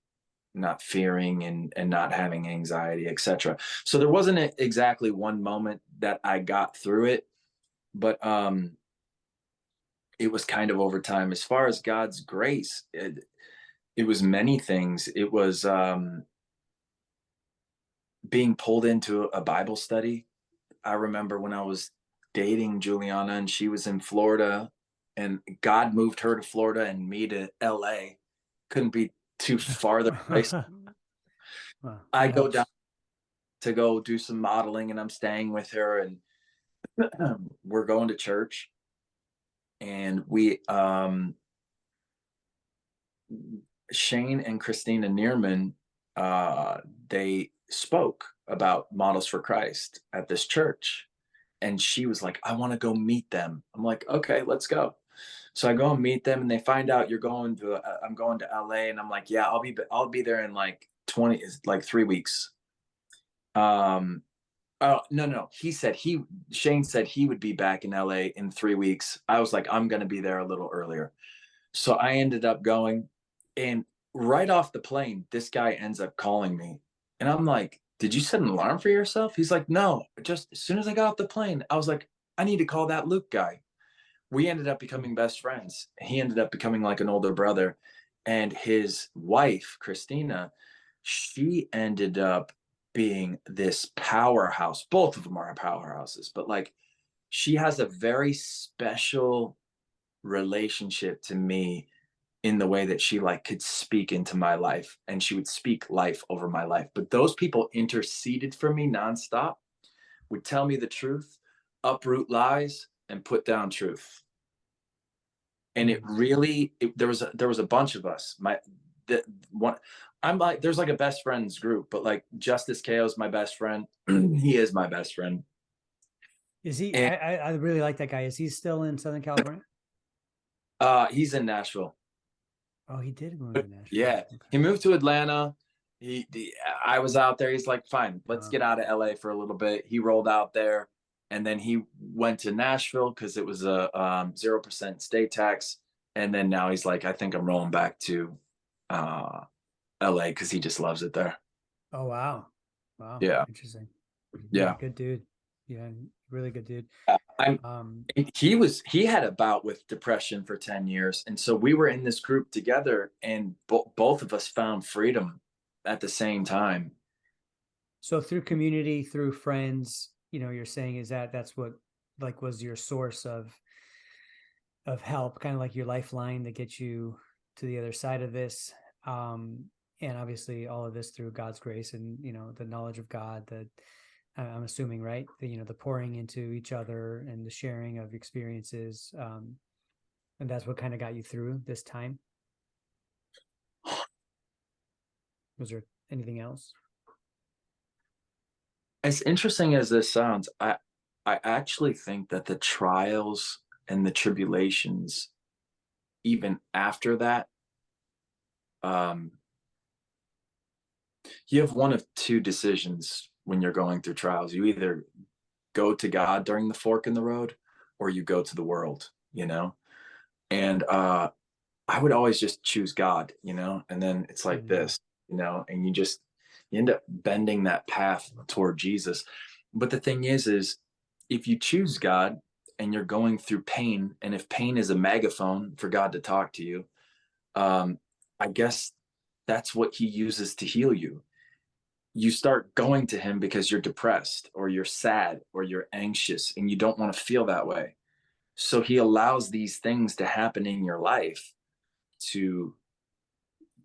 fearing and not having anxiety, etc. So there wasn't exactly one moment that I got through it, but it was kind of over time. As far as God's grace, it was many things. It was being pulled into a Bible study. I remember when I was dating Juliana and she was in Florida, and God moved her to Florida and me to LA. Couldn't be too farther away. Well, I that go down helps. to go do some modeling, and I'm staying with her, and we're going to church, and we Shane and Christina Neerman, they spoke about Models for Christ at this church. And she was like, I want to go meet them. I'm like, okay, let's go. So I go and meet them, and they find out I'm going to LA. And I'm like, yeah, I'll be there in like 3 weeks. Oh, no. Shane said he would be back in LA in 3 weeks. I was like, I'm going to be there a little earlier. So I ended up going, and right off the plane, this guy ends up calling me. And I'm like, did you set an alarm for yourself? He's like, no, just as soon as I got off the plane, I was like, I need to call that Luke guy. We ended up becoming best friends. He ended up becoming like an older brother. And his wife, Christina, she ended up being this powerhouse. Both of them are powerhouses, but like she has a very special relationship to me in the way that she like could speak into my life, and she would speak life over my life. But those people interceded for me nonstop, would tell me the truth, uproot lies, and put down truth. And it really, there was a bunch of us. The one, I'm like, there's like a best friends group, but like Justice KO is my best friend. He is my best friend. Is he? And I really like that guy. Is he still in Southern California? he's in Nashville. Oh, he did move to Nashville. Yeah, Okay. he moved to Atlanta. I was out there. He's like, fine, let's Wow. get out of LA for a little bit. He rolled out there, and then he went to Nashville because it was a 0% state tax. And then now he's like, I think I'm rolling back to uh, LA because he just loves it there. Oh, wow. Wow. Yeah, Interesting. Yeah, yeah. good dude. Yeah, really good dude. I'm. Um, He had a bout with depression for 10 years, and so we were in this group together, and both of us found freedom at the same time. so through community, through friends, you're saying is that's what like was your source of help, kind of like your lifeline that gets you to the other side of this. And obviously all of this through God's grace and the knowledge of God, I'm assuming, right? The pouring into each other and the sharing of experiences. And that's what kind of got you through this time. Was there anything else? As interesting as this sounds, I actually think that the trials and the tribulations, even after that, um, you have one of two decisions when you're going through trials. You either go to God during the fork in the road, or you go to the world, And I would always just choose God, and then it's like Mhm. this, and you end up bending that path toward Jesus. But the thing is if you choose God and you're going through pain, and if pain is a megaphone for God to talk to you, I guess that's what he uses to heal you. You start going to him because you're depressed or you're sad or you're anxious and you don't want to feel that way. So he allows these things to happen in your life to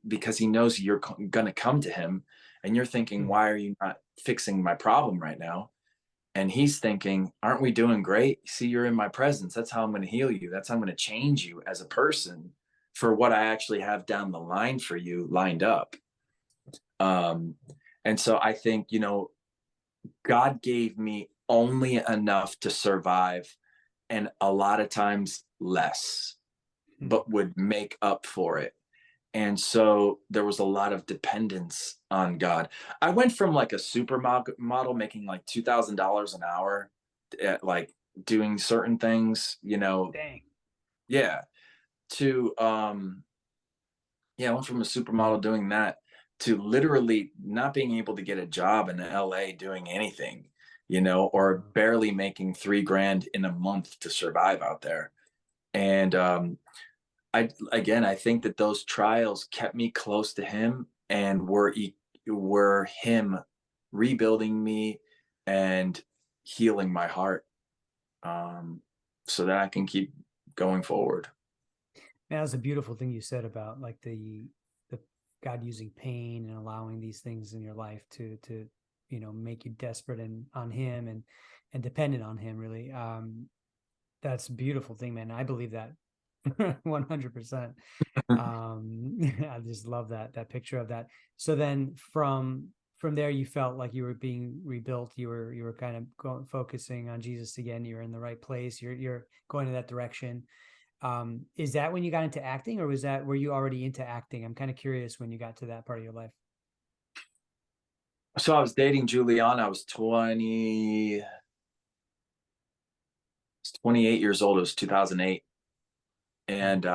because he knows you're going to come to him, and you're thinking, Mhm. why are you not fixing my problem right now? And he's thinking, aren't we doing great? See, you're in my presence. That's how I'm going to heal you. That's how I'm going to change you as a person for what I actually have down the line for you lined up. Um, and so I think, God gave me only enough to survive, and a lot of times less, Mhm. but would make up for it. And so there was a lot of dependence on God. I went from like a supermodel making like $2,000 an hour at like doing certain things, Dang. yeah, to yeah, I went from a supermodel doing that to literally not being able to get a job in LA doing anything, or Wow. barely making 3 grand in a month to survive out there. And I think that those trials kept me close to him and were him rebuilding me and healing my heart, so that I can keep going forward. Man, that's a beautiful thing you said about like the God using pain and allowing these things in your life to make you desperate and on him and dependent on him, really. That's a beautiful thing, man. I believe that 100%. I just love that picture of that. So then from there, you felt like you were being rebuilt. You were kind of focusing on Jesus again. You're in the right place. You're going in that direction. Is that when you got into acting, or were you already into acting? I'm kind of curious when you got to that part of your life. So I was dating Juliana. I was 28 years old. It was 2008. And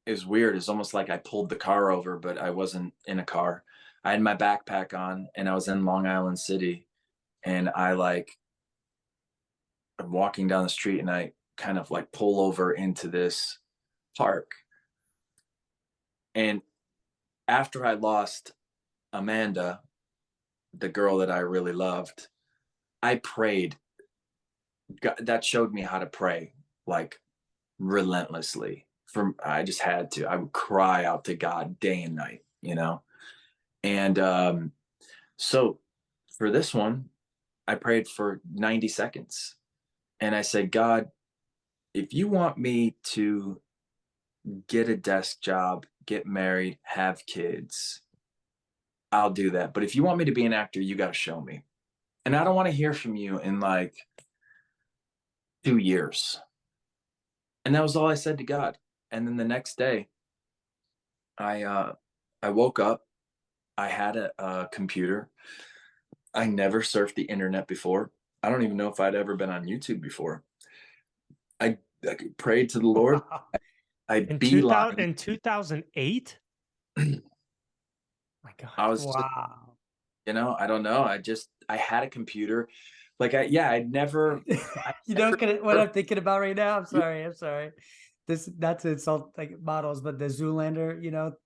it was weird. It's almost like I pulled the car over, but I wasn't in a car. I had my backpack on and I was in Long Island City, and I'm walking down the street and I kind of like pull over into this park. And after I lost Amanda, the girl that I really loved, I prayed. God, that showed me how to pray like relentlessly. I just had to. I would cry out to God day and night. And so for this one, I prayed for 90 seconds, and I said, God, if you want me to get a desk job, get married, have kids, I'll do that. But if you want me to be an actor, you got to show me. And I don't want to hear from you in like 2 years. And that was all I said to God. And then the next day, I uh, I woke up. I had a computer. I never surfed the internet before. I don't even know if I'd ever been on YouTube before. I, I prayed to the Lord. Wow. I In beeline. 2008? My I God. was just, Wow. I don't know. I had a computer. Like I'd never, I You know never what surfed. I'm thinking about right now? I'm sorry. This not to insult like models, but the Zoolander,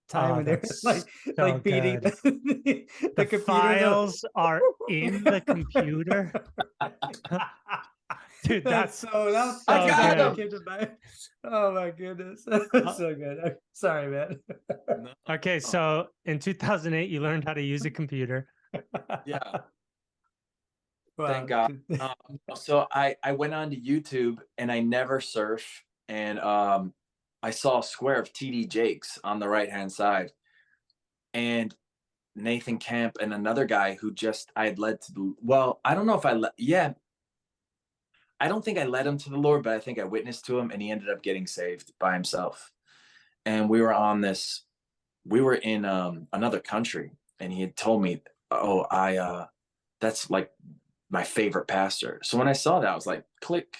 time Oh, when they're that's like so beating good. the The computers. files are in the computer. Dude, That's that's so that's I that's so got exactly what good. him. came to mind. Oh my goodness. Uh, That's so good. Sorry, man. No. Okay, so in 2008, you learned how to use a computer. Yeah. Wow. Thank God. So I went on to YouTube and I never surf, and I saw a square of TD Jakes on the right hand side, and Nathan Camp and another guy who just I had led to the well, I don't know if I let yeah, I don't think I led him to the Lord, but I think I witnessed to him, and he ended up getting saved by himself. And we were on this, we were in another country, and he had told me, "Oh, that's like my favorite pastor." So when I saw that, I was like, click.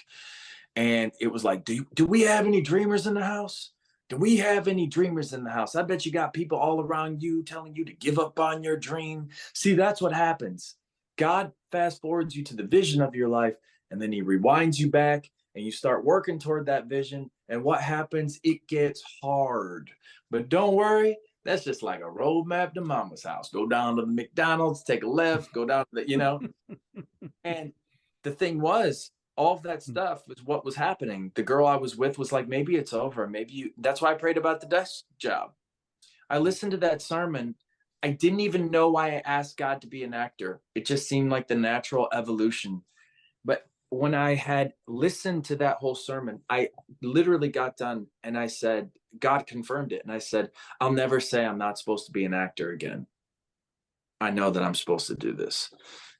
And it was like, do we have any dreamers in the house? Do we have any dreamers in the house? I bet you got people all around you telling you to give up on your dream. See, that's what happens. God fast forwards you to the vision of your life, and then he rewinds you back, and you start working toward that vision. And what happens? It gets hard. But don't worry, that's just like a roadmap to mama's house. Go down to the McDonald's, take a left, go down to the. And the thing was, all of that stuff was what was happening. The girl I was with was like, maybe it's over. Maybe you, that's why I prayed about the desk job. I listened to that sermon. I didn't even know why I asked God to be an actor. It just seemed like the natural evolution. But when I had listened to that whole sermon, I literally got done and I said, God confirmed it. And I said, I'll never say I'm not supposed to be an actor again. I know that I'm supposed to do this.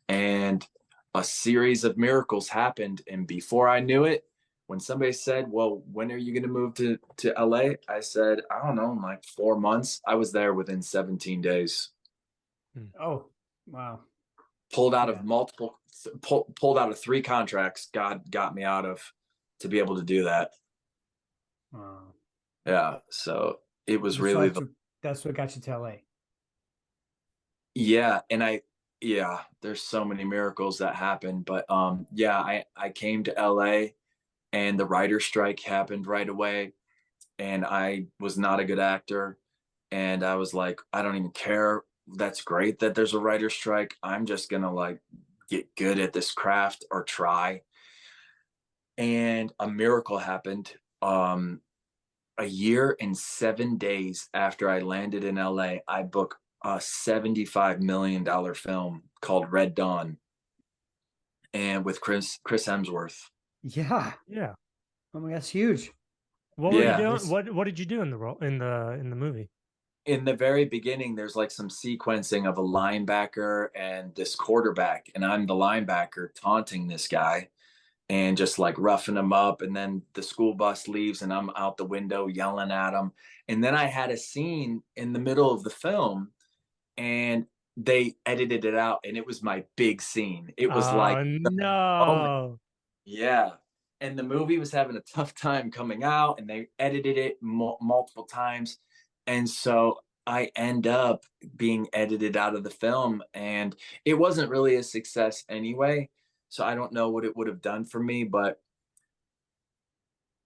And a series of miracles happened. And before I knew it, when somebody said, well, when are you going to move to LA? I said, I don't know, in like 4 months. I was there within 17 days. Oh, wow. Pulled out of pulled out of 3 contracts God got me out of to be able to do that. Wow. Yeah. So it was So really that's what got you to LA. Yeah. And there's so many miracles that happened. But I came to LA, and the writer's strike happened right away, and I was not a good actor, and I was like, I don't even care. That's great that there's a writer's strike. I'm just gonna like get good at this craft or try. And a miracle happened. A year and 7 days after I landed in LA, I booked a $75 million film called Red Dawn, and with Chris Hemsworth. Yeah. Yeah. Oh my God, that's huge. What were you Yeah. doing? What did you do in the role in the movie? In the very beginning, there's like some sequencing of a linebacker and this quarterback, and I'm the linebacker taunting this guy and just like roughing him up. And then the school bus leaves, and I'm out the window yelling at him. And then I had a scene in the middle of the film, and they edited it out, and it was my big scene. It was like Oh the moment. no. Yeah. And the movie was having a tough time coming out, and they edited it multiple times. And so I end up being edited out of the film, and it wasn't really a success anyway. So I don't know what it would have done for me, but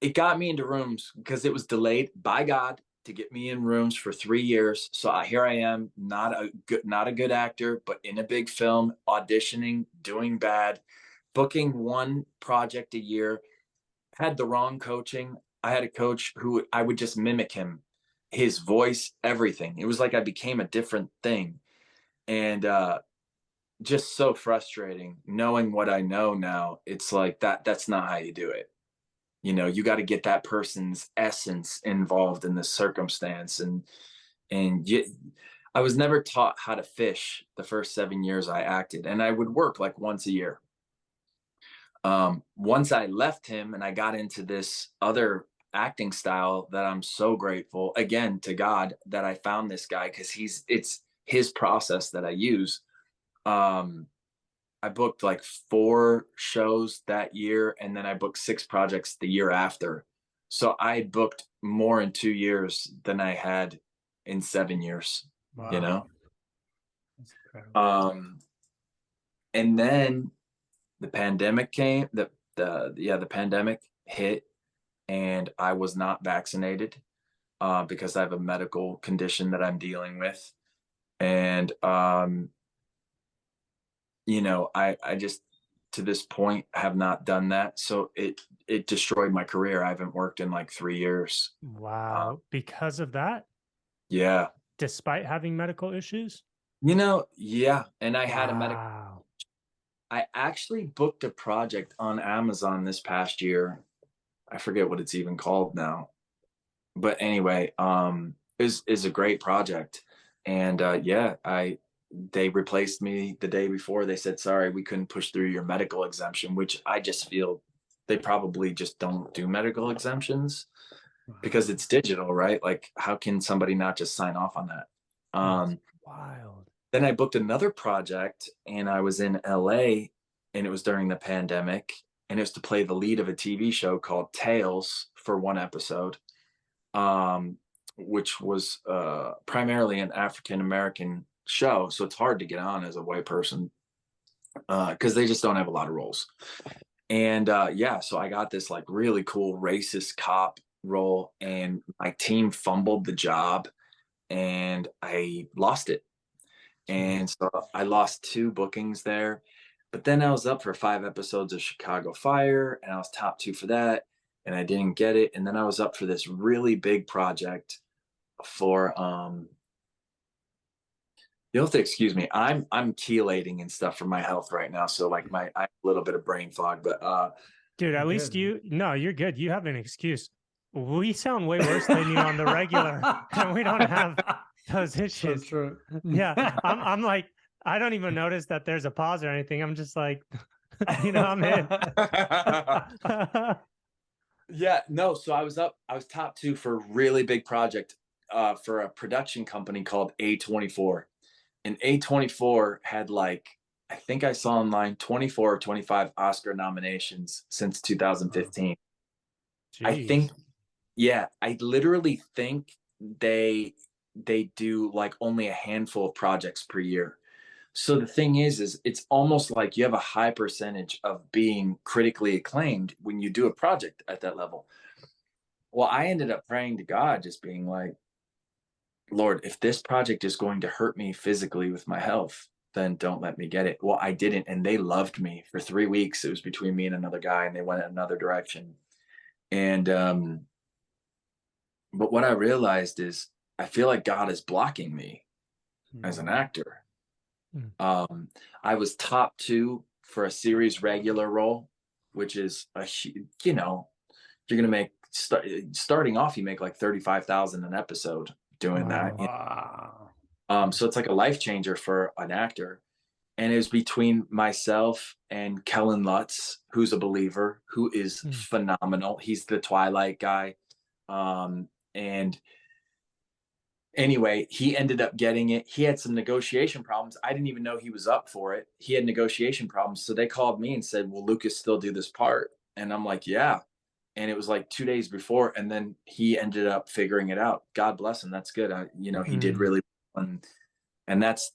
it got me into rooms because it was delayed by God to get me in rooms for 3 years. So here I am, not a good actor, but in a big film, auditioning, doing bad, booking one project a year. Had the wrong coaching. I had a coach who I would just mimic him, his voice, everything. It was like I became a different thing. And just so frustrating knowing what I know now. It's like that's not how you do it. You got to get that person's essence involved in the circumstance. And I was never taught how to fish the first 7 years I acted, and I would work like once a year. Once I left him and I got into this other acting style that I'm so grateful again to God that I found this guy, because it's his process that I use. I booked like 4 shows that year, and then I booked 6 projects the year after. So I booked more in 2 years than I had in 7 years. Wow. That's incredible. And then the pandemic came. The pandemic hit, and I was not vaccinated because I have a medical condition that I'm dealing with. And I just to this point have not done that. So it destroyed my career. I haven't worked in like 3 years. Wow. Because of that, Yeah. despite having medical issues? Yeah. And I had a medical, Wow. I actually booked a project on Amazon this past year. I forget what it's even called now. But anyway, is a great project. And yeah, they replaced me the day before. They said, sorry, we couldn't push through your medical exemption, which I just feel they probably just don't do medical exemptions because Wow. it's digital, right? Like, how can somebody not just sign off on that? That's Um, wild. then I booked another project and I was in LA and it was during the pandemic and it was to play the lead of a TV show called Tales for one episode, um, which was primarily an African American show. So it's hard to get on as a white person because they just don't have a lot of roles. And yeah, so I got this like really cool racist cop role and my team fumbled the job and I lost it. Jeez. And so I lost 2 bookings there. But then I was up for 5 episodes of Chicago Fire and I was top 2 for that and I didn't get it. And then I was up for this really big project for you'll have to excuse me. I'm chelating and stuff for my health right now. So like I have a little bit of brain fog, but Dude, You're at least good, man. no, you're good. You have an excuse. We sound way worse than you on the regular, and we don't have those So issues. true. Yeah. I'm like, I don't even notice that there's a pause or anything. I'm just like, I'm in. yeah, no, so I was top 2 for a really big project for a production company called A24. And A24 had like I think I saw online 24 or 25 Oscar nominations since Wow. 2015. I think Jeez. yeah, I literally think they do like only a handful of projects per year. So the thing is it's almost like you have a high percentage of being critically acclaimed when you do a project at that level. Well, I ended up praying to God, just being like, Lord, if this project is going to hurt me physically with my health, then don't let me get it. Well, I didn't. And they loved me for 3 weeks. It was between me and another guy, and they went in another direction. And, but what I realized is I feel like God is blocking me as an Mm. actor. Mm. I was top 2 for a series regular role, which is you know, you're going to make starting off, you make like 35,000 an episode doing that. Wow. Wow. So it's like a life changer for an actor. And it was between myself and Kellen Lutz, who's a believer, who is Mm. phenomenal. He's the Twilight guy. And anyway, he ended up getting it. He had some negotiation problems. I didn't even know he was up for it. He had negotiation problems. So they called me and said, will Lucas still do this part? And I'm like, yeah. And it was like 2 days before. And then he ended up figuring it out. God bless him. That's good. He did Mm. really well. And that's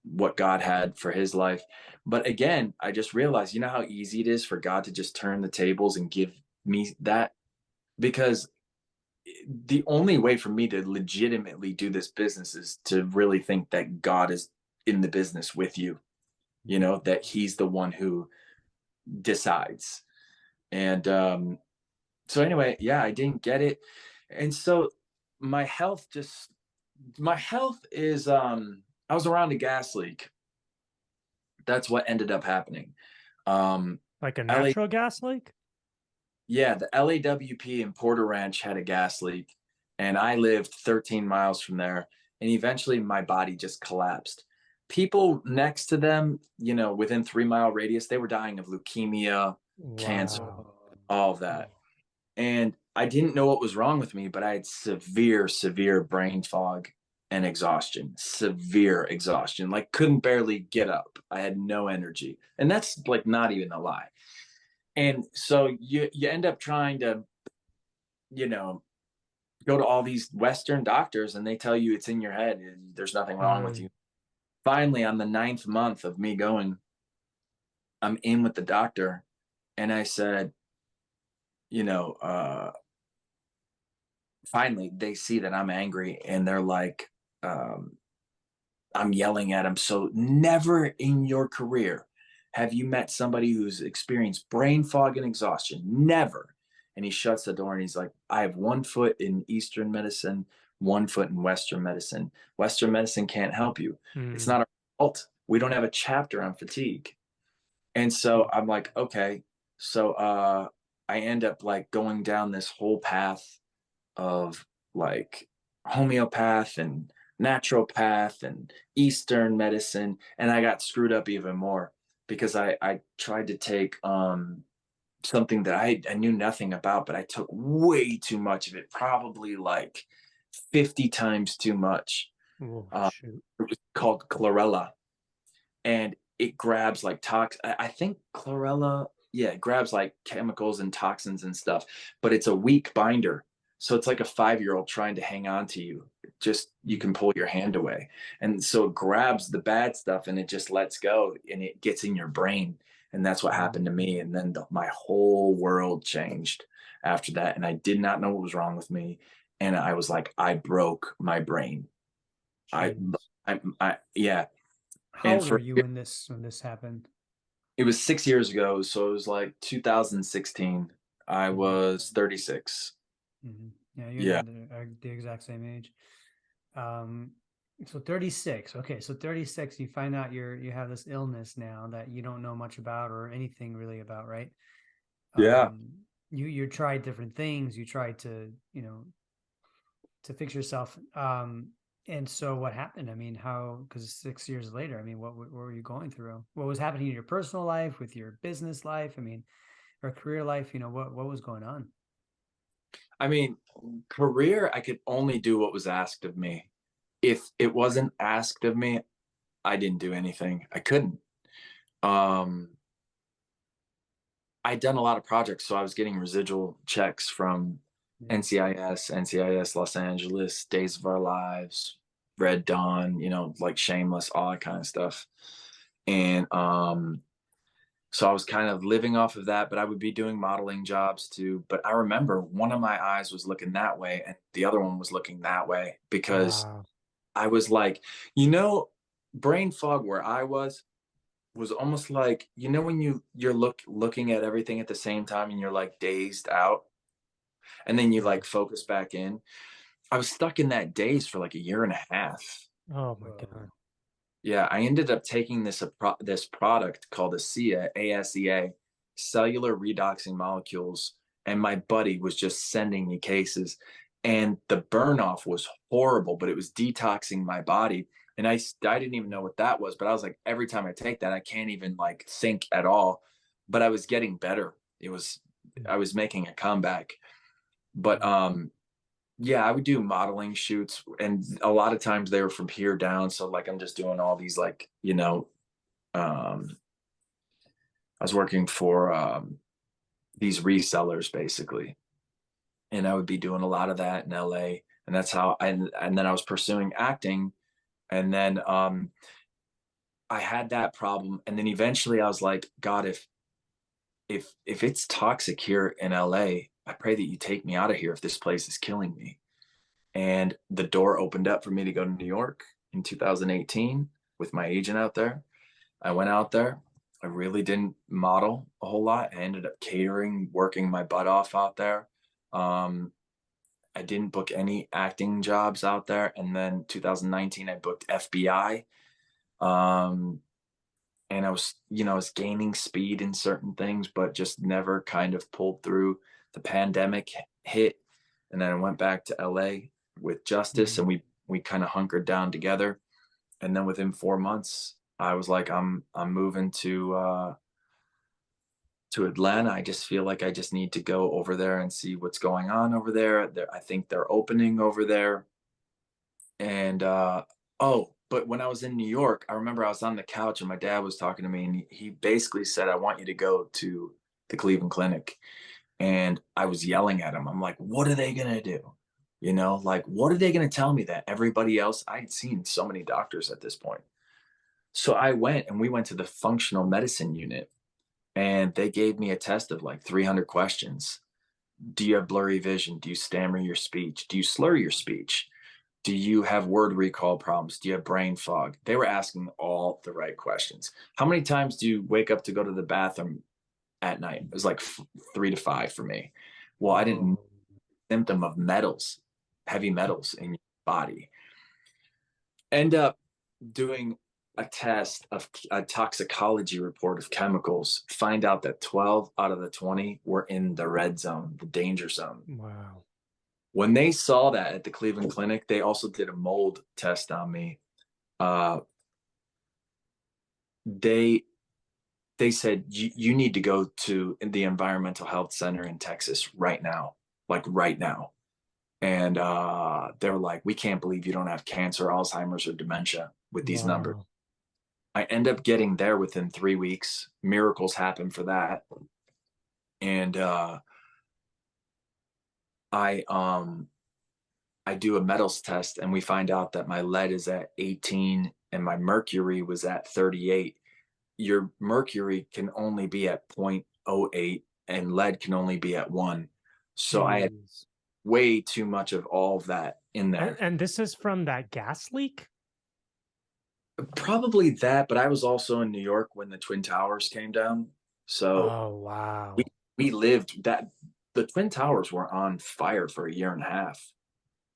what God had for his life. But again, I just realized, how easy it is for God to just turn the tables and give me that, because the only way for me to legitimately do this business is to really think that God is in the business with you, that he's the one who decides. And so anyway, yeah, I didn't get it. And so my health just my health is I was around a gas leak. That's what ended up happening. Um Like a LA natural gas leak? Yeah, the LAWP in Porter Ranch had a gas leak and I lived 13 miles from there and eventually my body just collapsed. People next to them, within 3-mile radius, they were dying of leukemia, cancer, Wow. all of that. And I didn't know what was wrong with me, but I had severe, severe brain fog and exhaustion, severe exhaustion, like couldn't barely get up. I had no energy. And that's like not even a lie. And so you end up trying to, you know, go to all these Western doctors and they tell you it's in your head and there's nothing wrong with Mm. you. Finally, on the 9th month of me going, I'm in with the doctor. And I said, you know, uh, finally they see that I'm angry and they're like, um, I'm yelling at them. So never in your career have you met somebody who's experienced brain fog and exhaustion. Never. and he shuts the door and he's like, I have 1 foot in Eastern medicine, 1 foot in Western medicine. Western medicine can't help you. It's Mm. not our fault. We don't have a chapter on fatigue. And so I'm like, okay. So I end up like going down this whole path of like homeopath and naturopath and Eastern medicine. And I got screwed up even more because I tried to take something that I knew nothing about, but I took way too much of it, probably like 50 times too much. Oh, Uh, shoot. it was called chlorella, and it grabs like I think chlorella, yeah, it grabs like chemicals and toxins and stuff, but it's a weak binder. So it's like a 5-year-old trying to hang on to you. Just you can pull your hand away. And so it grabs the bad stuff and it just lets go and it gets in your brain. And that's what Mm. happened to me. And then my whole world changed after that. And I did not know what was wrong with me. And I was like, I broke my brain. I, Jeez. yeah. How And old were for you when this happened? it was 6 years ago, so it was like 2016. I Mhm. was 36. Yeah, you and Yeah. I are the exact same age. Um, so 36. Okay, so 36, you find out you have this illness now that you don't know much about or anything really about, right? Yeah. Um, you tried different things. You tried to, to fix yourself. And so what happened? I mean, how, because 6 years later, I mean, what were you going through? What was happening in your personal life, with your business life? I mean, or career life, what was going on? I mean, career, I could only do what was asked of me. If it wasn't asked of me, I didn't do anything. I couldn't. Um, I'd done a lot of projects, so I was getting residual checks from Yeah. NCIS Los Angeles, Days of Our Lives, Red Dawn, like Shameless, all that kind of stuff. And so I was kind of living off of that, but I would be doing modeling jobs too. But I remember one of my eyes was looking that way and the other one was looking that way because Wow. I was like, you know, brain fog where I was almost like, when you're looking at everything at the same time and you're like dazed out and then you Yeah. like focus back in. I was stuck in that daze for like a year and a half. Oh my God. Whoa. Yeah, I ended up taking this product called ASEA, cellular redoxing molecules, and my buddy was just sending me cases, and the burn off was horrible, but it was detoxing my body, and I didn't even know what that was, but I was like, every time I take that, I can't even like think at all, but I was getting better. I was making a comeback, but Mhm. yeah, I would do modeling shoots, and a lot of times they were from here down. So like I'm just doing all these like, um, I was working for these resellers basically, and I would be doing a lot of that in LA, and that's how and then I was pursuing acting, and then I had that problem, and then eventually I was like, God, if it's toxic here in LA, I pray that you take me out of here if this place is killing me. And the door opened up for me to go to New York in 2018 with my agent out there. I went out there. I really didn't model a whole lot. I ended up catering, working my butt off out there. Um, I didn't book any acting jobs out there. And then 2019, I booked FBI. Um, and I was gaining speed in certain things, but just never kind of pulled through. The pandemic hit, and then I went back to LA with Justice, Mhm. and we kind of hunkered down together. And then within 4 months, I was like, I'm moving to Atlanta. I just feel like I just need to go over there and see what's going on over there. I think they're opening over there, and oh, but when I was in New York, I remember I was on the couch and my dad was talking to me, and he basically said, I want you to go to the Cleveland Clinic. And I was yelling at him. I'm like, what are they going to do? Like, what are they going to tell me that everybody else? I'd seen so many doctors at this point. So I went and we went to the functional medicine unit, and they gave me a test of like 300 questions. Do you have blurry vision? Do you stammer your speech? Do you slur your speech? Do you have word recall problems? Do you have brain fog? They were asking all the right questions. How many times do you wake up to go to the bathroom at night? It was like 3 to 5 for me. Well, I didn't know Whoa. the symptom of metals, heavy metals in your body. End up doing a test of a toxicology report of chemicals, find out that 12 out of the 20 were in the red zone, the danger zone. Wow. When they saw that at the Cleveland Clinic, they also did a mold test on me. Uh, they they said you need to go to the environmental health center in Texas right now, like right now. And they were like, we can't believe you don't have cancer, Alzheimer's, or dementia with these numbers. Wow. I end up getting there within 3 weeks. Miracles happen for that. And I do a metals test and we find out that my lead is at 18 and my mercury was at 38. Your mercury can only be at 0.08 and lead can only be at 1. So I had Jeez. way too much of all of that in there. And this is from that gas leak? Probably that, but I was also in New York when the Twin Towers came down. So Oh, we wow. we lived that the Twin Towers were on fire for a year and a half.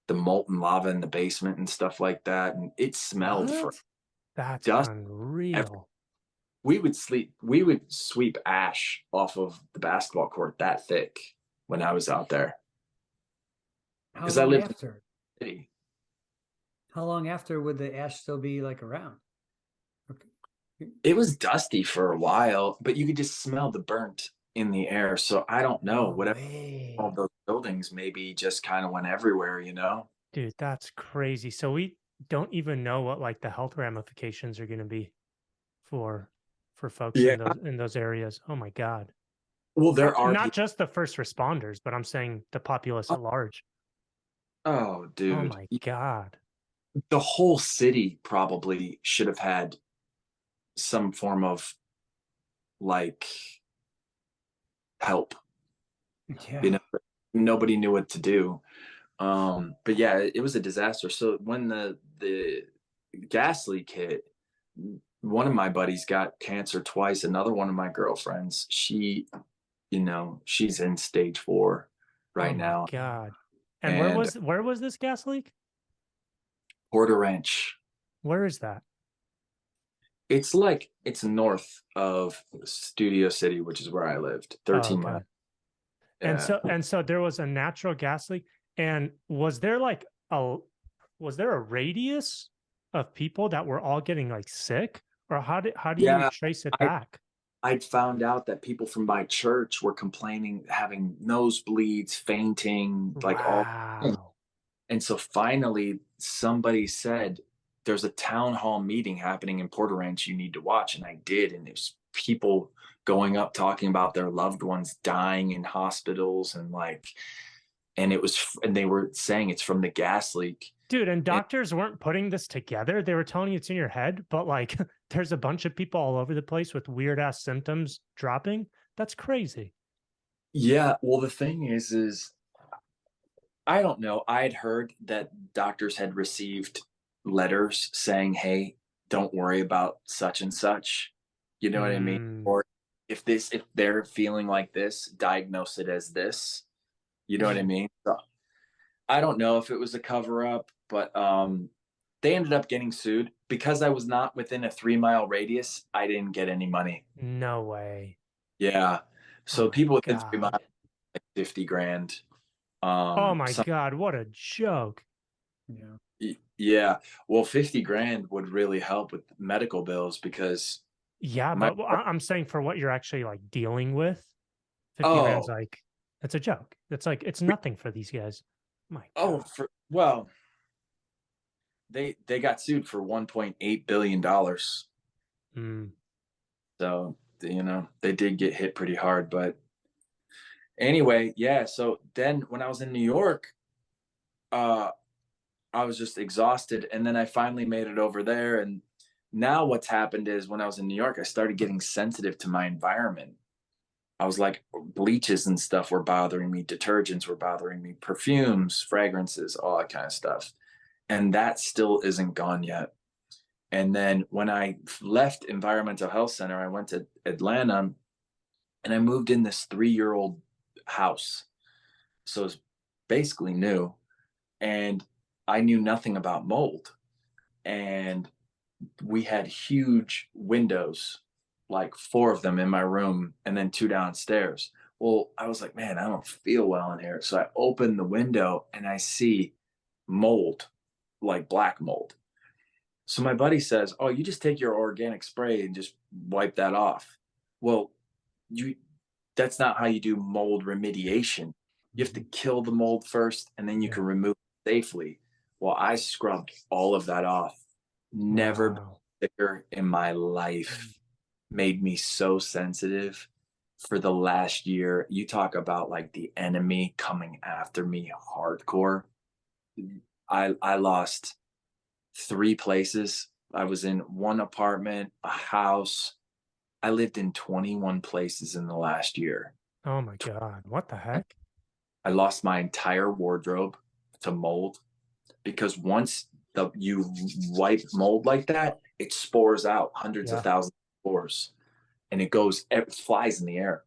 The molten lava in the basement and stuff like that, and it smelled for What? That's dust. unreal. We would sweep ash off of the basketball court that thick when I was out there How because I long lived in after? the city. How long after would the ash still be like around? Okay. It was dusty for a while, but you could just smell the burnt in the air. So I don't know. No Whatever all way. those buildings maybe just kind of went everywhere, you know? Dude, that's crazy. So we don't even know what like the health ramifications are going to be for folks Yeah. in those areas. Oh my God. Well, there are Not people. just the first responders, but I'm saying the populace at large. Oh, Oh dude. my God. The whole city probably should have had some form of like help. You Yeah. know, nobody knew what to do. But yeah, it was a disaster. So when the gas leak hit, one of my buddies got cancer twice. Another one of my girlfriends, she's in stage 4 Oh right my now. God. And And where was this gas leak? Porter Ranch, Where is that? it's north of Studio City, which is where I lived, Oh, 13 okay. miles. Yeah. And so there was a natural gas leak. And was there like was there a radius of people that were all getting like sick? Or how do you Yeah. trace it I back? I found out that people from my church were complaining, having nosebleeds, fainting, like all. Wow. And so finally, somebody said, "There's a town hall meeting happening in Porter Ranch. You need to watch." And I did, and there's people going up talking about their loved ones dying in hospitals, and and they were saying it's from the gas leak. Dude, and And doctors weren't putting this together. They were telling you it's in your head, but like there's a bunch of people all over the place with weird ass symptoms dropping. That's crazy. yeah, well, the thing is I don't know. I had heard that doctors had received letters saying, "Hey, don't worry about such and such." You know what I mean? Mm, Or if they're feeling like this, diagnose it as this. You know what I mean? So I don't know if it was a cover up, but they ended up getting sued because I was not within a 3 mile radius. I didn't get any money. no way. Yeah. Oh So my people within 3 miles, God. like 50 grand. Oh my Some God. What a joke. Yeah. Yeah. Well, 50 grand would really help with medical bills because Yeah, my, but I'm saying for what you're actually like dealing with, 50 grand's oh, like, it's a joke. It's like, it's nothing for these guys. My oh, God. well, they got sued for 1.8 billion dollars. Mm. So, they did get hit pretty hard, but anyway, yeah. So then when I was in New York, uh, I was just exhausted. And then I finally made it over there. And now what's happened is when I was in New York, I started getting sensitive to my environment. I was like, bleaches and stuff were bothering me, detergents were bothering me, perfumes, fragrances, all that kind of stuff. And that still isn't gone yet. And then when I left Environmental Health Center, I went to Atlanta and I moved in this 3-year-old house. So it's basically new. And I knew nothing about mold. And we had huge windows, like 4 of them in my room and then 2 downstairs. Well, I was like, man, I don't feel well in here. So I open the window and I see mold, like black mold. So my buddy says, "Oh, you just take your organic spray and just wipe that off." Well, you that's not how you do mold remediation. You have to Mhm. kill the mold first and then you Yeah. can remove it safely. Well, I scrubbed all of that off. Never been Wow. sicker in my Mm. life. Made me so sensitive for the last year. You talk about like the enemy coming after me hardcore. I lost 3 places. I was in 1 apartment, a house. I lived in 21 places in the last year. Oh my God. What the heck? I lost my entire wardrobe to mold because once you wipe mold like that, it spores out hundreds of Yeah. thousands of spores, and it flies in the air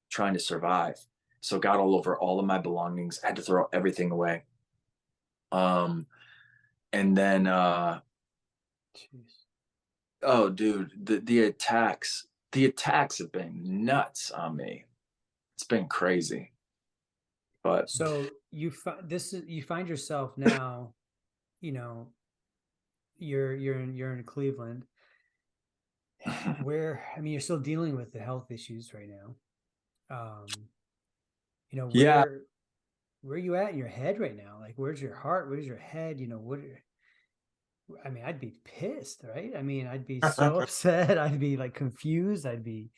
trying to survive. So it got all over all of my belongings. I had to throw everything away. Um, and then Jeez. oh, dude, the attacks have been nuts on me. It's been crazy, but So you find yourself now, you know, you're in Cleveland, where I mean you're still dealing with the health issues right now. You know, yeah, where are you at in your head right now? Like where's your heart? Where's your head? You know, I mean, I'd be pissed, right? I mean, I'd be so upset. I'd be like confused. And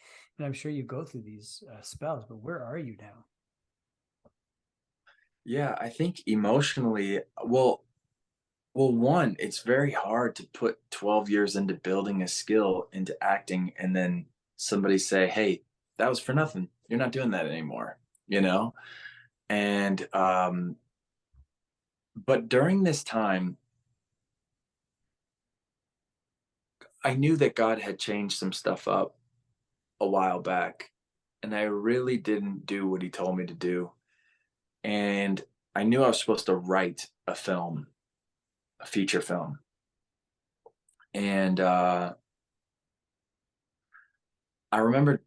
I'm sure you go through these spells, but where are you now? yeah. I think emotionally, well, one, it's very hard to put 12 years into building a skill into acting, and then somebody say, "Hey, that was for nothing. You're not doing that anymore." You know, and but during this time, I knew that God had changed some stuff up a while back, and I really didn't do what he told me to do. And I knew I was supposed to write a film, a feature film. And I remember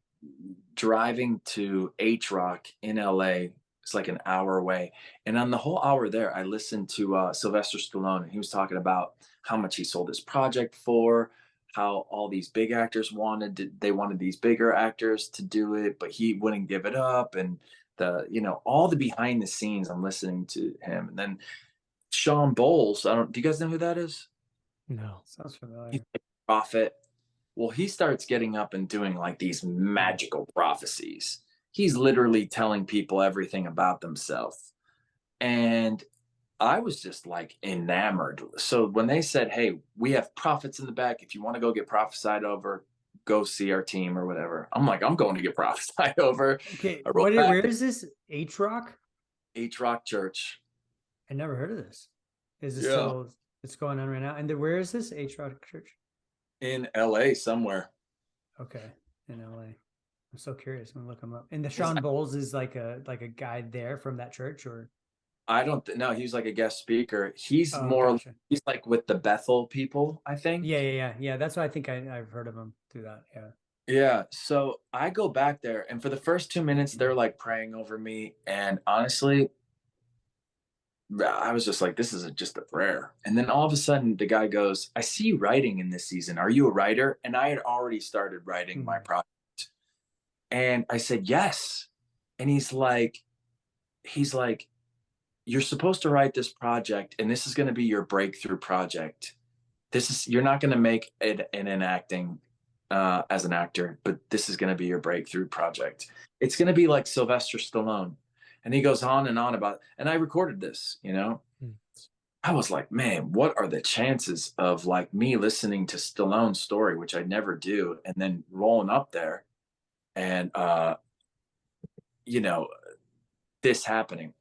driving to H Rock in LA. It's like an hour away. And on the whole hour there, I listened to Sylvester Stallone, and he was talking about how much he sold his project for, how all these big actors they wanted these bigger actors to do it, but he wouldn't give it up. And all the behind the scenes, I'm listening to him. And then Sean Bowles, do you guys know who that is? No. Sounds He's familiar. a prophet. Well, he starts getting up and doing like these Mm. magical prophecies. He's literally telling people everything about themselves. And I was just like enamored. So when they said, "Hey, we have prophets in the back. If you want to go get prophesied over, go see our team or whatever." I'm like, I'm going to get prophesied over. Okay, I wrote back where to is this? H Rock? H Rock Church. I never heard of this. Is this Yeah. still it's going on right now? And where is this H Rock Church? In LA somewhere. Okay, in LA. I'm so curious. I'm gonna look him up. And the 'Cause Sean Bowles is like a guy there from that church, or I don't know. He's like a guest speaker. He's oh, more, gotcha. he's like with the Bethel people, I think. Yeah. That's why I think I've heard of him through that. Yeah. Yeah, so I go back there, and for the first 2 minutes, they're like praying over me. And honestly, I was just like, this is just a prayer. And then all of a sudden, the guy goes, "I see you writing in this season. Are you a writer?" And I had already started writing my Hmm. project. And I said, "Yes." And he's like, "You're supposed to write this project, and this is going to be your breakthrough project. You're not going to make it in an acting as an actor, but this is going to be your breakthrough project. It's going to be like Sylvester Stallone." And he goes on about, and I recorded this. Mm. I was like, man, what are the chances of like me listening to Stallone's story, which I never do, and then rolling up there and you know, this happening?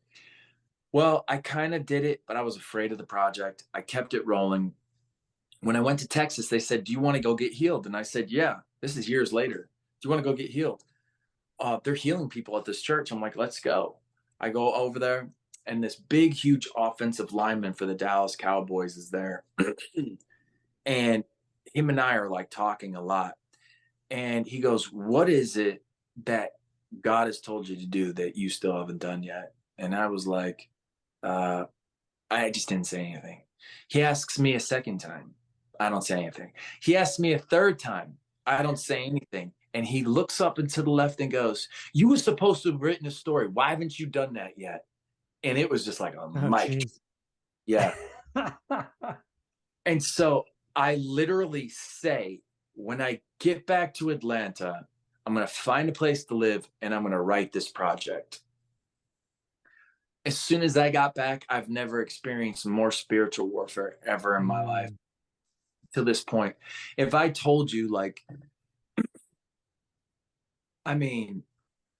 Well, I kind of did it, but I was afraid of the project. I kept it rolling. When I went to Texas, they said, "Do you want to go get healed?" And I said, "Yeah." This is years later. "Do you want to go get healed?" They're healing people at this church. I'm like, "Let's go." I go over there, and this big, huge offensive lineman for the Dallas Cowboys is there. And him and I are like talking a lot. And he goes, "What is it that God has told you to do that you still haven't done yet?" And I was like, uh, I just didn't say anything. He asks me a second time. I don't say anything. He asks me a third time. I don't say anything. And he looks up and to the left and goes, "You were supposed to have written a story. Why haven't you done that yet?" And it was just like a Oh, mic. geez. Yeah. And so I literally say, when I get back to Atlanta, I'm going to find a place to live and I'm going to write this project. As soon as I got back, I've never experienced more spiritual warfare ever in my life to this point. If I told you, like, I mean,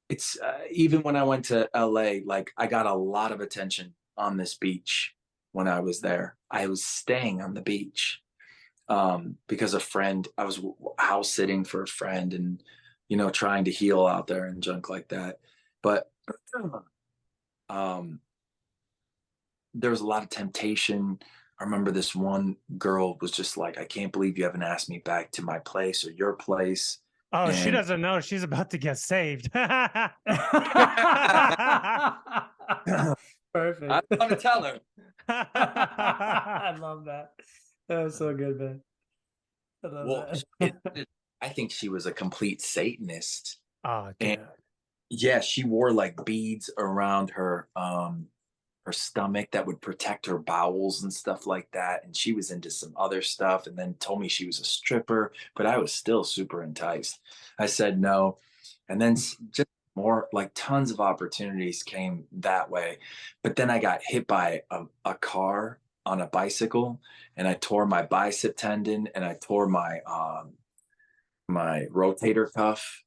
it's even when I went to LA, like, I got a lot of attention on this beach when I was there. I was staying on the beach because a friend, I was house sitting for a friend and, trying to heal out there and junk like that. But um, there was a lot of temptation. I remember this one girl was just like, "I can't believe you haven't asked me back to my place or your place." Oh, she And doesn't know she's about to get saved. Perfect. I want to tell her. I love that. That was so good, man. I love Well, that. I think she was a complete Satanist. Oh, And dude. yeah, she wore like beads around her stomach that would protect her bowels and stuff like that. And she was into some other stuff and then told me she was a stripper, but I was still super enticed. I said no. And then just more like tons of opportunities came that way. But then I got hit by a car on a bicycle and I tore my bicep tendon and I tore my rotator cuff.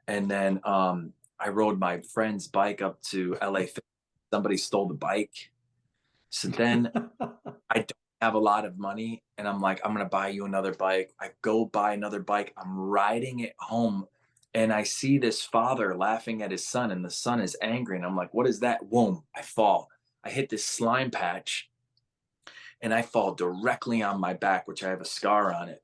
And then I rode my friend's bike up to LA. Somebody stole the bike. So then I don't have a lot of money. And I'm like, "I'm going to buy you another bike." I go buy another bike. I'm riding it home. And I see this father laughing at his son, and the son is angry. And I'm like, "What is that?" Boom, I fall. I hit this slime patch and I fall directly on my back, which I have a scar on it.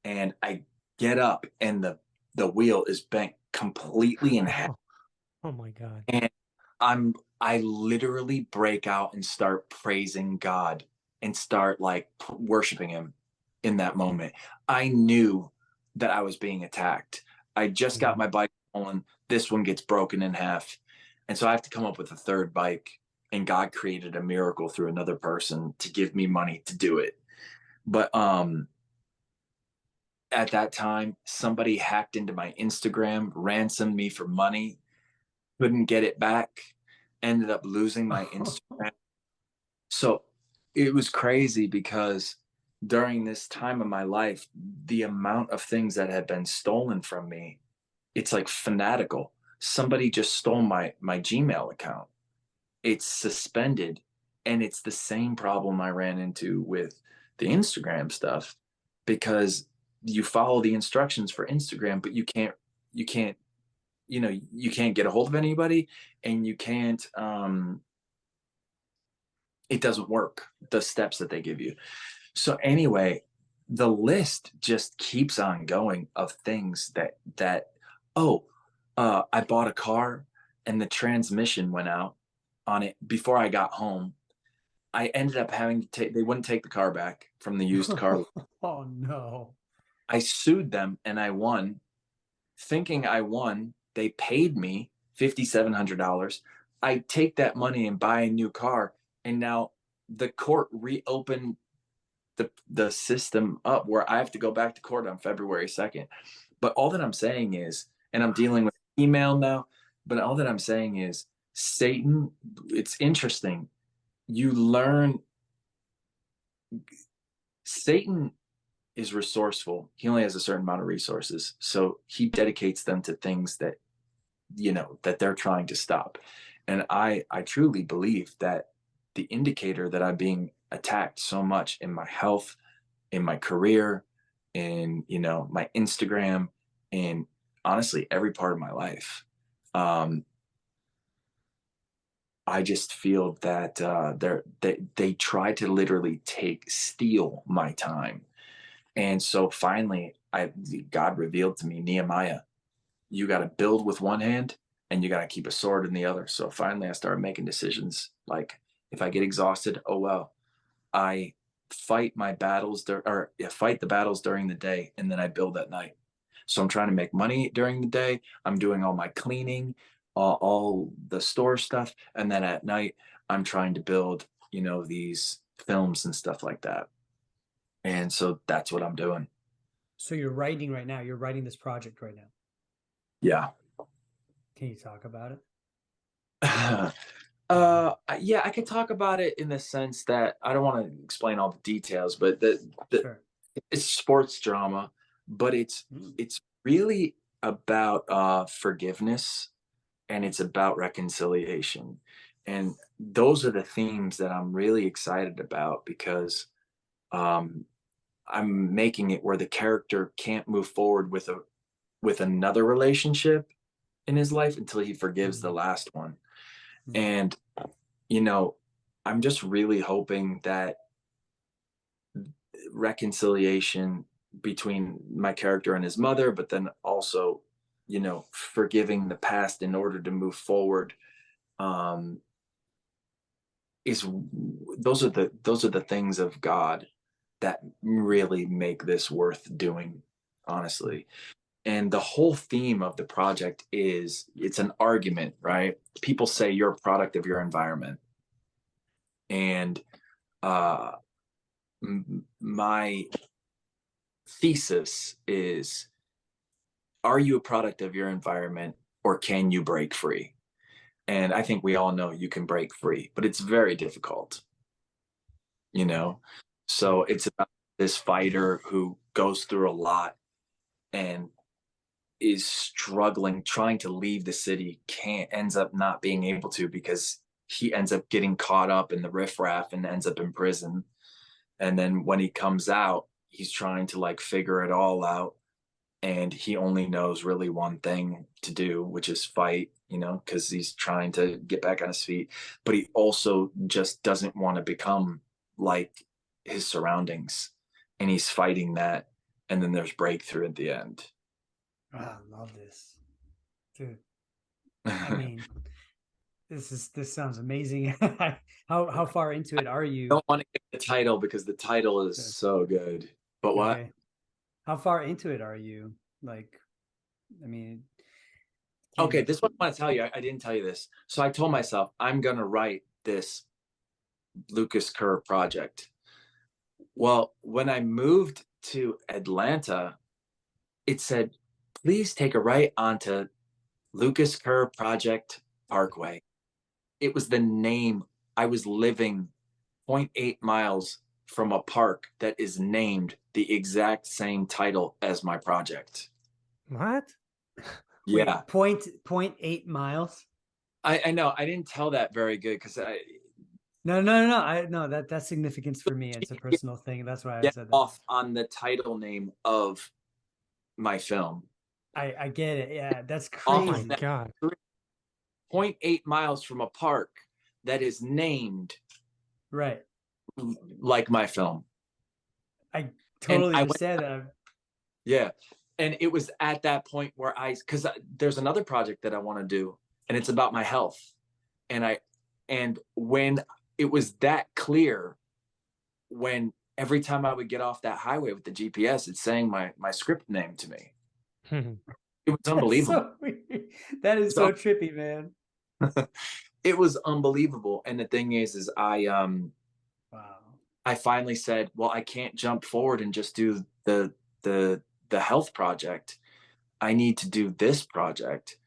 And I get up and the wheel is bent completely in half. Oh my God. And I literally break out and start praising God and start like worshiping him in that moment. I knew that I was being attacked. I just got my bike stolen. This one gets broken in half. And so I have to come up with a third bike. And God created a miracle through another person to give me money to do it. But at that time, somebody hacked into my Instagram, ransomed me for money, couldn't get it back, ended up losing my Instagram. So it was crazy because during this time of my life, the amount of things that had been stolen from me, it's like fanatical. Somebody just stole my Gmail account. It's suspended. And it's the same problem I ran into with the Instagram stuff because you follow the instructions for Instagram, but you can't you can't get a hold of anybody and you can't it doesn't work, the steps that they give you. So anyway, the list just keeps on going of things that oh, I bought a car and the transmission went out on it before I got home. I ended up having to take, they wouldn't take the car back from the used car. Oh no. I sued them and I won. Thinking I won, they paid me $5,700. I take that money and buy a new car, and now the court reopened the system up where I have to go back to court on February 2nd. But all that I'm saying is, and I'm dealing with email now, but all that I'm saying is Satan, it's interesting. You learn Satan is resourceful. He only has a certain amount of resources. So he dedicates them to things that that they're trying to stop. And I truly believe that the indicator that I'm being attacked so much in my health, in my career, in my Instagram, in honestly every part of my life, um, I just feel that they try to literally steal my time. And so finally, God revealed to me, Nehemiah, you got to build with one hand and you got to keep a sword in the other. So finally, I started making decisions like, if I get exhausted, oh well, I fight my battles fight the battles during the day, and then I build at night. So I'm trying to make money during the day. I'm doing all my cleaning, all the store stuff, and then at night I'm trying to build, these films and stuff like that. And so that's what I'm doing. So you're writing right now. You're writing this project right now. Yeah. Can you talk about it? Yeah, I could talk about it in the sense that I don't want to explain all the details, but Sure. it's sports drama, but it's really about forgiveness, and it's about reconciliation. And those are the themes that I'm really excited about, because um I'm making it where the character can't move forward with another relationship in his life until he forgives the last one. And you know, I'm just really hoping that reconciliation between my character and his mother, but then also, forgiving the past in order to move forward, um, is those are the things of God that really make this worth doing, honestly. And the whole theme of the project is, it's an argument, right? People say you're a product of your environment. And uh, my thesis is, are you a product of your environment, or can you break free? And I think we all know you can break free, but it's very difficult, you know? So it's about this fighter who goes through a lot and is struggling, trying to leave the city, ends up not being able to, because he ends up getting caught up in the riffraff and ends up in prison. And then when he comes out, he's trying to like figure it all out. And he only knows really one thing to do, which is fight, because he's trying to get back on his feet. But he also just doesn't want to become like his surroundings. And he's fighting that. And then there's breakthrough at the end. I love this, dude. I mean, this sounds amazing. How far into it are you? Don't want to get the title because the title is so good. But what? Okay. How far into it are you? Like, I mean, Okay, this is what I want to tell you. I didn't tell you this. So I told myself I'm gonna write this Lucas Kerr project. Well, when I moved to Atlanta, it said, please take a right onto Lucas Kerr Project Parkway. It was the name. I was living 0.8 miles from a park that is named the exact same title as my project. What? Yeah. Wait, 0.8 miles? I know. I didn't tell that very good because No. I no, that's significance for me. It's a personal thing. That's why I get said that. off on the title name of my film. I get it. Yeah, that's Oh my crazy. God. 0.8 miles from a park that is named Right. like my film. I totally I understand that. Yeah. And it was at that point where because there's another project that I want to do, and it's about my health. And when it was that clear, when every time I would get off that highway with the GPS, it's saying my script name to me. It was unbelievable. That is so trippy, man. It was unbelievable. And the thing is Wow. I finally said, well, I can't jump forward and just do the health project. I need to do this project,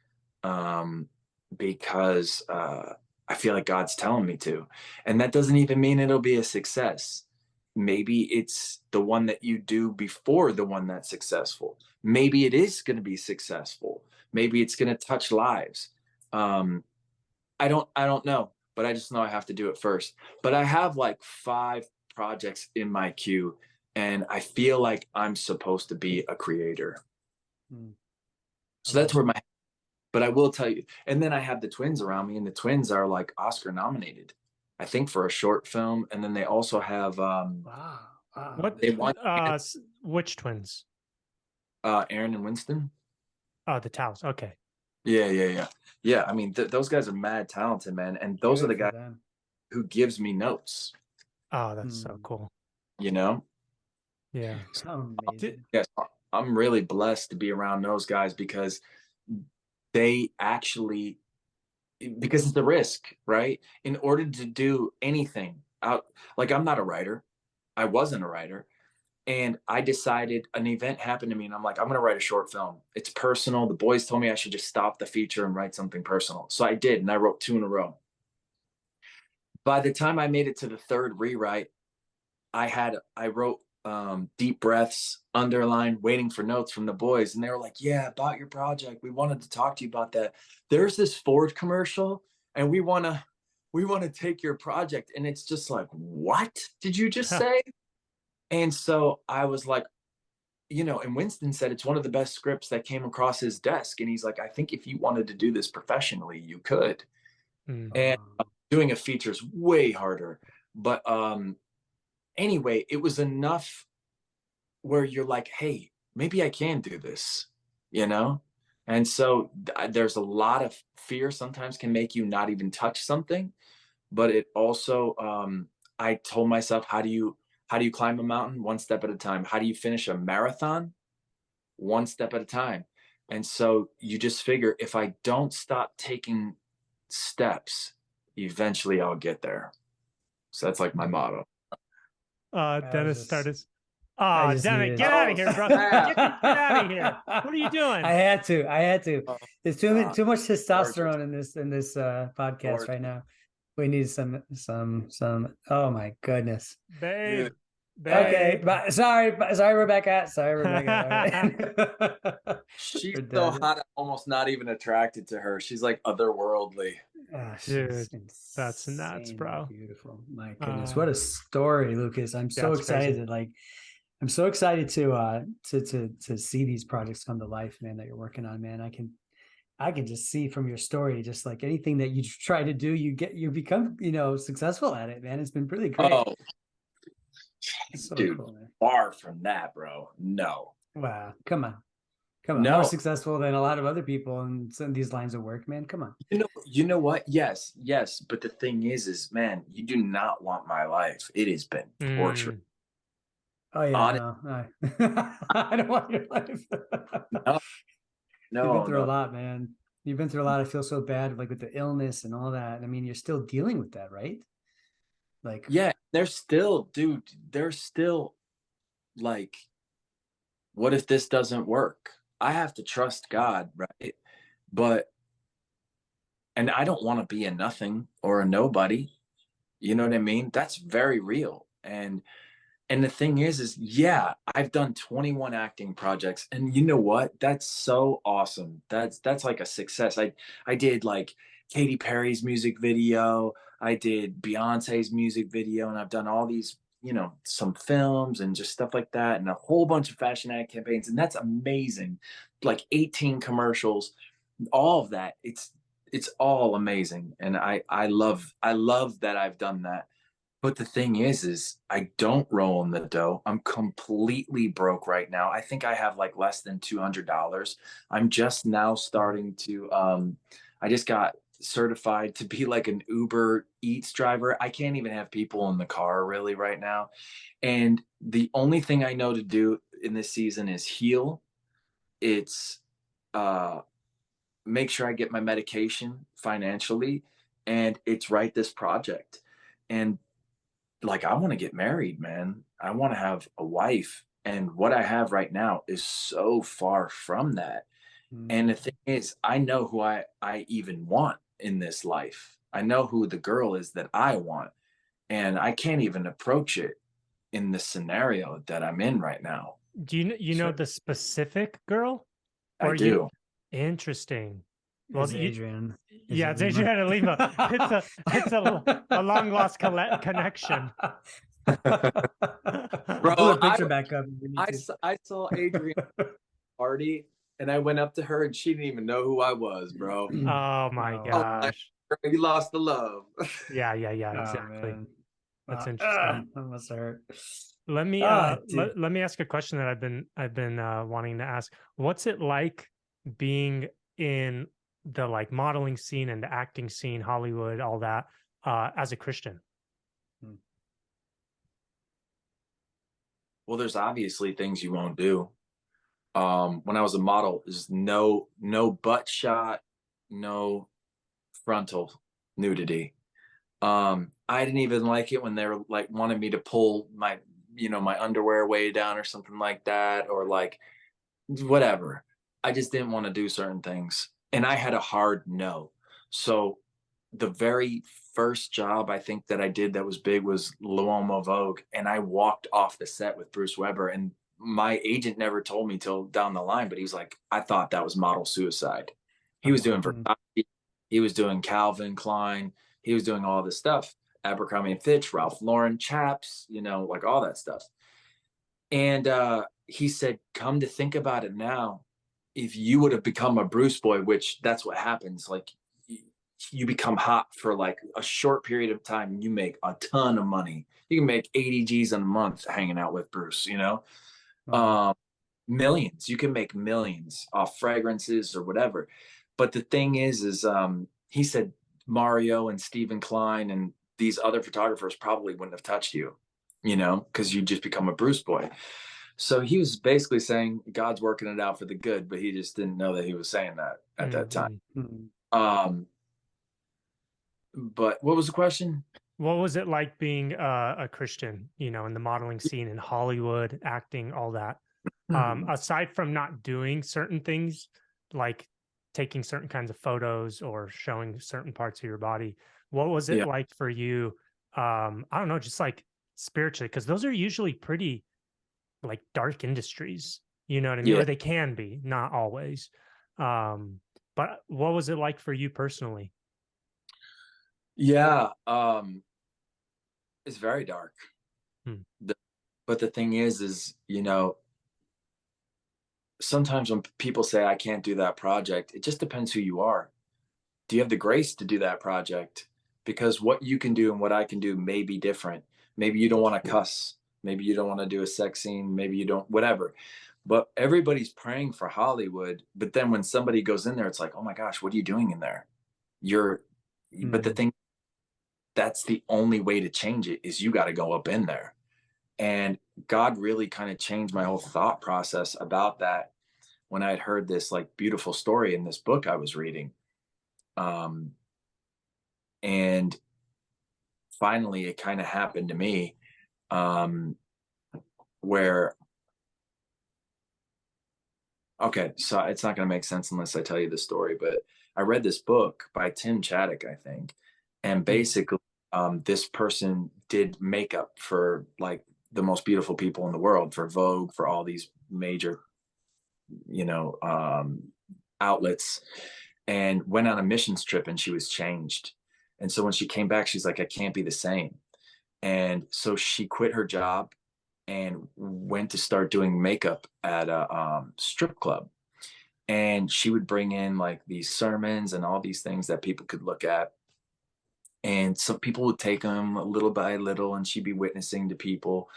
because I feel like God's telling me to. And that doesn't even mean it'll be a success. Maybe it's the one that you do before the one that's successful. Maybe it is going to be successful. Maybe it's going to touch lives. I don't know, but I just know I have to do it first. But I have like 5 projects in my queue, and I feel like I'm supposed to be a creator. So that's where my But I will tell you, and then I have the twins around me, and the twins are like Oscar nominated, I think, for a short film. And then they also have Wow. Wow. What? they won Which twins? Aaron and Winston. Oh, the Taos. Okay. Yeah. I mean, those guys are mad talented, man, and those are the Good for guys them. who gives me notes. Oh, that's so cool. You know? Yeah. Amazing. Yes, I'm really blessed to be around those guys because they actually, because it's the risk, right? In order to do anything out, like I'm not a writer. I wasn't a writer. And I decided an event happened to me, and I'm like, I'm going to write a short film. It's personal. The boys told me I should just stop the feature and write something personal. So I did, and I wrote 2 in a row. By the time I made it to the 3rd rewrite, I wrote deep breaths, underline, waiting for notes from the boys. And they were like, yeah, about your project. We wanted to talk to you about that. There's this Ford commercial, and we want to take your project. And it's just like, what did you just say? And so I was like, and Winston said it's one of the best scripts that came across his desk. And he's like, I think if you wanted to do this professionally, you could. And doing a feature is way harder. But anyway, it was enough where you're like, hey, maybe I can do this, And so there's a lot of fear sometimes can make you not even touch something. But it also, I told myself, how do you climb a mountain? One step at a time. How do you finish a marathon? One step at a time. And so you just figure, if I don't stop taking steps, eventually I'll get there. So that's like my motto. Dennis started. I just damn it. needed- Get out of here, bro. Get out of here. What are you doing? I had to. There's too much testosterone gorgeous. in this podcast Gorgeous. right now. We need some. Oh my goodness. Babe. Okay, but sorry, Rebecca. She's so hot, I'm almost not even attracted to her. She's like otherworldly. Oh, dude, that's nuts, bro. Beautiful. My goodness, what a story, Lucas. I'm so excited. I'm so excited to see these projects come to life, man, that you're working on, man. I can just see from your story, just like anything that you try to do, you become, successful at it, man. It's been really great. Oh, so dude, cool, man. Far from that, bro. No. Wow. Come on. No. More successful than a lot of other people in some of these lines of work, man. Come on. You know what? Yes. But the thing is, man, you do not want my life. It has been torture. Oh yeah, no. I don't want your life. No. You've been through a lot, man. You've been through a lot. I feel so bad, like with the illness and all that. I mean, you're still dealing with that, right? Like, yeah, they're still like, what if this doesn't work? I have to trust God, right? And I don't want to be a nothing or a nobody. You know what I mean? That's very real. And the thing is yeah, I've done 21 acting projects, and you know what? That's so awesome. That's like a success. I did like Katy Perry's music video. I did Beyonce's music video, and I've done all these, some films and just stuff like that, and a whole bunch of fashion ad campaigns, and that's amazing. Like 18 commercials, all of that. It's all amazing, and I love that I've done that. But the thing is I don't roll in the dough. I'm completely broke right now. I think I have like less than $200. I'm just now starting to, I just got certified to be like an Uber Eats driver. I can't even have people in the car really right now. And the only thing I know to do in this season is heal. It's make sure I get my medication financially, and it's write this project. And like, I want to get married, man. I want to have a wife. And what I have right now is so far from that. And the thing is, I know who I even want in this life. I know who the girl is that I want. And I can't even approach it in the scenario that I'm in right now. Do you know the specific girl? I do. Interesting. Well, it's Adrian. Yeah, it's Adrian and Lima. It's a long lost connection. Bro, pull a picture back up. I saw Adrian party, And I went up to her and she didn't even know who I was, bro. Oh my Oh, gosh. You lost the love. Yeah, oh exactly. man. That's interesting. That must hurt. Let me Dude. let me ask a question that I've been wanting to ask. What's it like being in the like modeling scene and the acting scene, Hollywood, all that, as a Christian? Well, there's obviously things you won't do. When I was a model, is no butt shot, no frontal nudity. I didn't even like it when they were like wanted me to pull my, my underwear way down or something like that, or like whatever. I just didn't want to do certain things. And I had a hard no. So the very first job I think that I did that was big was L'Uomo Vogue. And I walked off the set with Bruce Weber. And my agent never told me till down the line, but he was like, I thought that was model suicide. He was doing Versace, he was doing Calvin Klein, he was doing all this stuff. Abercrombie and Fitch, Ralph Lauren, Chaps, like all that stuff. And he said, come to think about it now, if you would have become a Bruce boy, which that's what happens, like you become hot for like a short period of time and you make a ton of money. You can make 80 G's in a month hanging out with Bruce, millions. You can make millions off fragrances or whatever. But the thing is he said Mario and Stephen Klein and these other photographers probably wouldn't have touched you, because you just become a Bruce boy. So he was basically saying God's working it out for the good, but he just didn't know that he was saying that at that time. But what was the question? What was it like being a Christian, in the modeling scene in Hollywood, acting, all that? Aside from not doing certain things, like taking certain kinds of photos or showing certain parts of your body, what was it Yeah. like for you? I don't know, just like spiritually, because those are usually pretty like dark industries, you know what I mean? Yeah. Or they can be, not always. But what was it like for you personally? Yeah. It's very dark. Hmm. But the thing is, sometimes when people say I can't do that project, it just depends who you are. Do you have the grace to do that project? Because what you can do and what I can do may be different. Maybe you don't want to cuss. Maybe you don't want to do a sex scene. Maybe you don't, whatever. But everybody's praying for Hollywood. But then when somebody goes in there, it's like, oh my gosh, what are you doing in there? But the thing, that's the only way to change it is you got to go up in there. And God really kind of changed my whole thought process about that when I had heard this like beautiful story in this book I was reading. And finally it kind of happened to me, where, okay, so it's not going to make sense unless I tell you the story, but I read this book by Tim Chaddick, I think. And basically, this person did makeup for like the most beautiful people in the world, for Vogue, for all these major, outlets, and went on a missions trip, and she was changed. And so when she came back, she's like, I can't be the same. And so she quit her job and went to start doing makeup at a strip club. And she would bring in like these sermons and all these things that people could look at. And some people would take them little by little, and she'd be witnessing to people.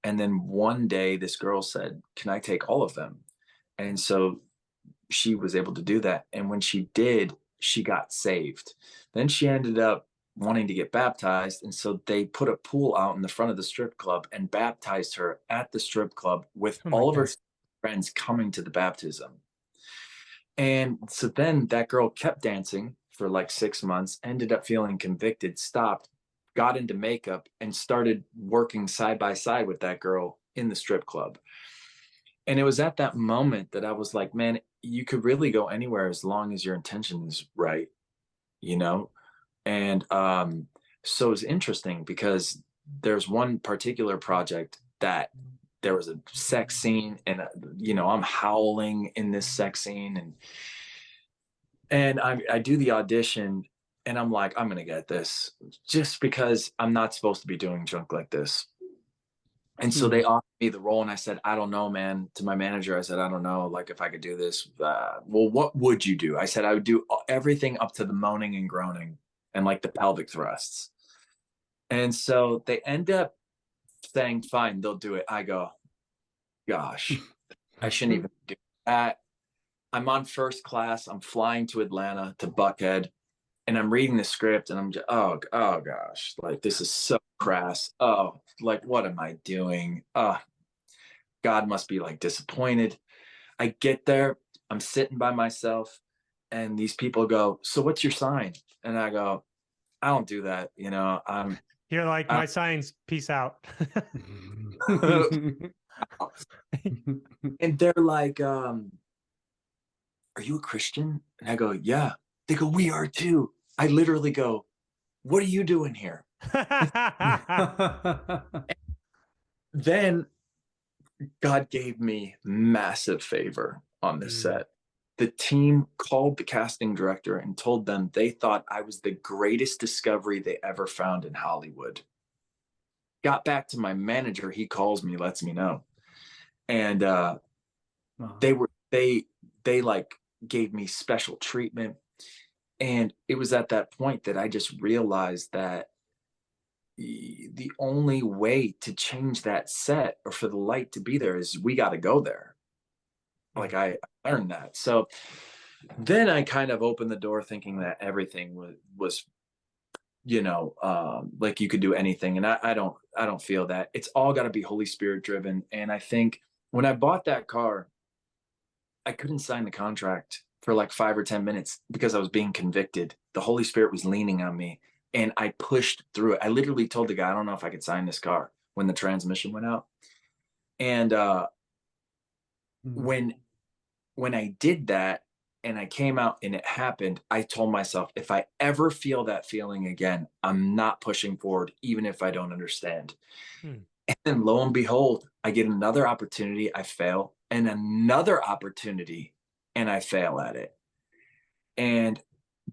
And then one day, this girl said, can I take all of them? And so she was able to do that. And when she did, she got saved. Then she ended up wanting to get baptized. And so they put a pool out in the front of the strip club and baptized her at the strip club with Oh my all of her God. friends coming to the baptism. And so then that girl kept dancing for like 6 months, ended up feeling convicted, stopped, got into makeup, and started working side by side with that girl in the strip club. And it was at that moment that I was like, man, you could really go anywhere as long as your intention is right, you know? And so it's interesting because there's one particular project that there was a sex scene, and I'm howling in this sex scene, and I do the audition, and I'm like, I'm gonna get this just because I'm not supposed to be doing junk like this. And so they offered me the role, and I said, I don't know, man. To my manager, I said, I don't know, like if I could do this. Well, what would you do? I said, I would do everything up to the moaning and groaning and like the pelvic thrusts. And so they end up saying, fine, they'll do it. I go, gosh, I shouldn't even do that. I'm on first class. I'm flying to Atlanta to Buckhead, and I'm reading the script, and I'm just, oh gosh, like this is so crass. Oh, like what am I doing? God must be like disappointed. I get there, I'm sitting by myself, and these people go, so what's your sign? And I go, I don't do that. You're like, my signs, peace out. And they're like, are you a Christian? And I go, yeah. They go, we are too. I literally go, what are you doing here? Then God gave me massive favor on this set. The team called the casting director and told them they thought I was the greatest discovery they ever found in Hollywood. Got back to my manager, he calls me, lets me know. And they like gave me special treatment. And it was at that point that I just realized that the only way to change that set or for the light to be there is we got to go there. Like I learned that. So then I kind of opened the door thinking that everything was like you could do anything. And I don't feel that. It's all got to be Holy Spirit driven. And I think when I bought that car, I couldn't sign the contract for like 5 or 10 minutes because I was being convicted. The Holy Spirit was leaning on me, and I pushed through it. I literally told the guy, I don't know if I could sign this car when the transmission went out. And when I did that and I came out and it happened, I told myself, if I ever feel that feeling again, I'm not pushing forward, even if I don't understand. And then lo and behold, I get another opportunity, I fail, and another opportunity, and I fail at it.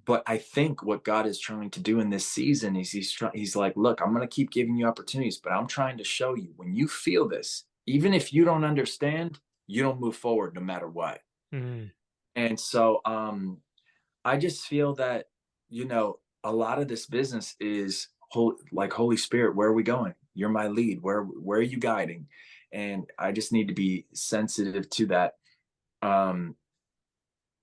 But I think what God is trying to do in this season is he's like, look, I'm going to keep giving you opportunities, but I'm trying to show you when you feel this, even if you don't understand, you don't move forward no matter what. And so I just feel that, a lot of this business is like Holy Spirit, where are we going? You're my lead. Where are you guiding? And I just need to be sensitive to that.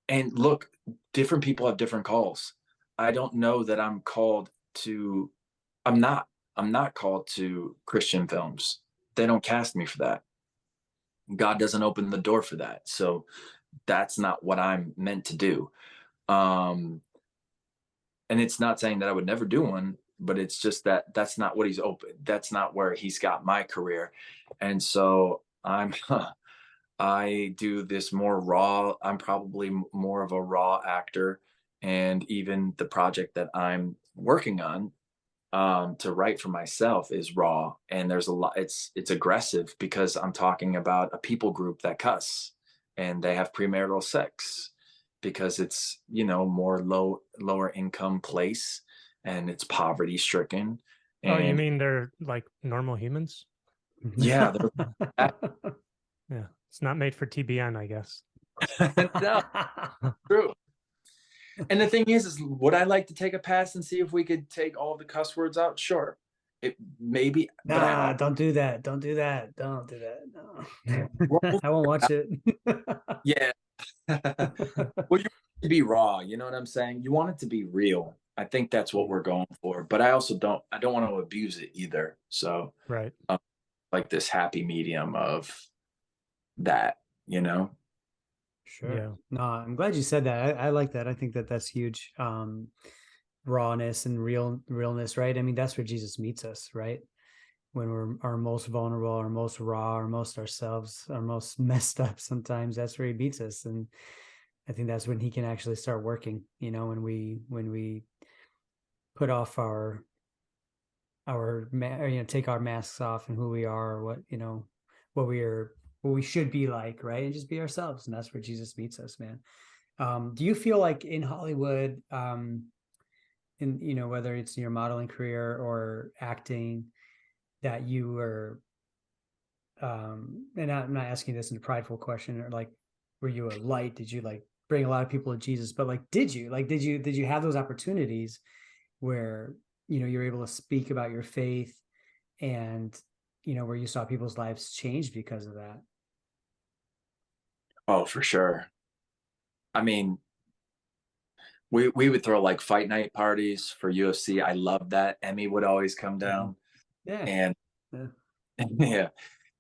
And look, different people have different calls. I don't know that I'm not called to Christian films. They don't cast me for that. God doesn't open the door for that. So that's not what I'm meant to do. And it's not saying that I would never do one, but it's just that that's not what he's open. That's not where he's got my career. And so I do this more raw. I'm probably more of a raw actor. And even the project that I'm working on to write for myself is raw. And there's a lot, it's aggressive because I'm talking about a people group that cuss and they have premarital sex because it's, more lower income place and it's poverty stricken. Oh, you And mean they're like normal humans? yeah, Yeah, it's not made for TBN, I guess. no, true. And the thing is would I like to take a pass and see if we could take all the cuss words out? Sure. It maybe. Nah, don't do that. Don't do that. Don't do that. No. I won't watch it. Yeah. Well, you want it to be raw, you know what I'm saying? You want it to be real. I think that's what we're going for. But I also don't want to abuse it either. So right. Like this happy medium of that, Sure. Yeah. No, I'm glad you said that. I like that. I think that that's huge. Rawness and realness, right? I mean, that's where Jesus meets us, right? When we're our most vulnerable, our most raw, our most ourselves, our most messed up sometimes, that's where he meets us. And I think that's when he can actually start working, when we put off our take our masks off and who we are, what we should be like, right? And just be ourselves. And that's where Jesus meets us, man. Do you feel like in Hollywood, whether it's in your modeling career or acting, that you were and I'm not asking this in a prideful question, or like, were you a light? Did you like bring a lot of people to Jesus? But like, did you have those opportunities where, you know, you're able to speak about your faith, and, you know, where you saw people's lives change because of that? Oh, for sure. I mean, we would throw like fight night parties for UFC. I loved that. Emmy would always come Mhm. down, Yeah. and Yeah. yeah,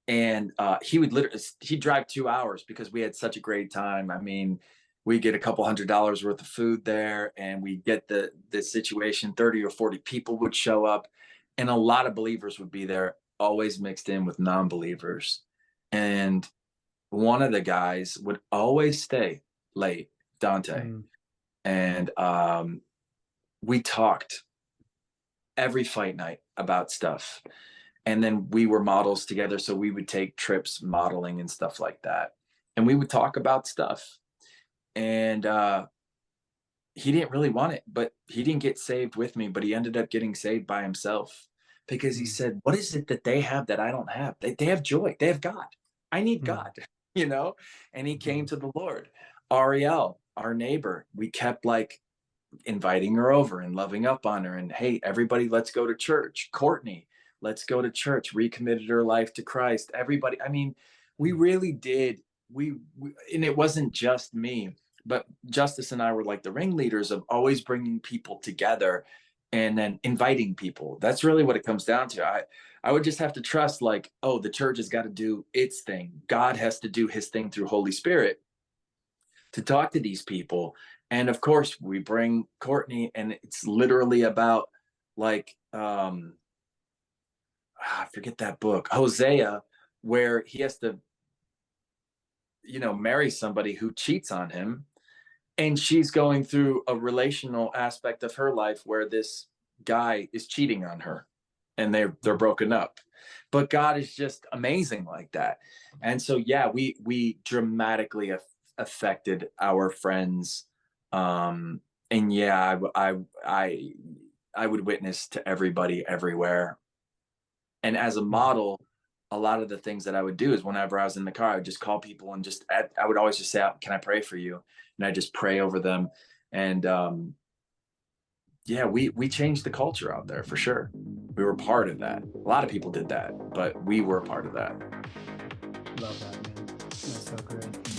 and he would literally he'd drive 2 hours because we had such a great time. I mean, we get a couple $100 worth of food there, and we get the situation. 30 or 40 people would show up, and a lot of believers would be there, always mixed in with non-believers. And one of the guys would always stay late, Dante, Mm. and we talked every fight night about stuff. And then we were models together, so we would take trips modeling and stuff like that, and we would talk about stuff. And he didn't really want it, but he didn't get saved with me, but he ended up getting saved by himself, because he Mm. said, what is it that they have that I don't have? They have joy, they have God, I need Mm. God. You know. And he came Mhm. to the Lord. Ariel, our neighbor, we kept like inviting her over and loving up on her, and hey, everybody, let's go to church. Courtney, let's go to church, recommitted her life to Christ. Everybody, I mean, we Mm. really did. We and it wasn't just me, but Justice and I were like the ringleaders of always bringing people together and then inviting people. That's really what it comes down to. I would just have to trust, like, oh, the church has got to do its thing, God has to do his thing through Holy Spirit to talk to these people. And of course, we bring Courtney, and it's literally about like I forget that book, Hosea, where he has to, you know, marry somebody who cheats on him, and she's going through a relational aspect of her life where this guy is cheating on her, and they're Mm. broken up. But God is just amazing like that. And so yeah, we dramatically affected our friends. And yeah, I would witness to everybody everywhere. And as a Mm. model, a lot of the things that I would do is whenever I was in the car, I would just call people and just I would always just say, "Can I pray for you?" And I just pray over them. And yeah, we changed the culture out there for sure. We were part of that. A lot of people did that, but we were a part of that. Love that, man. That's so great.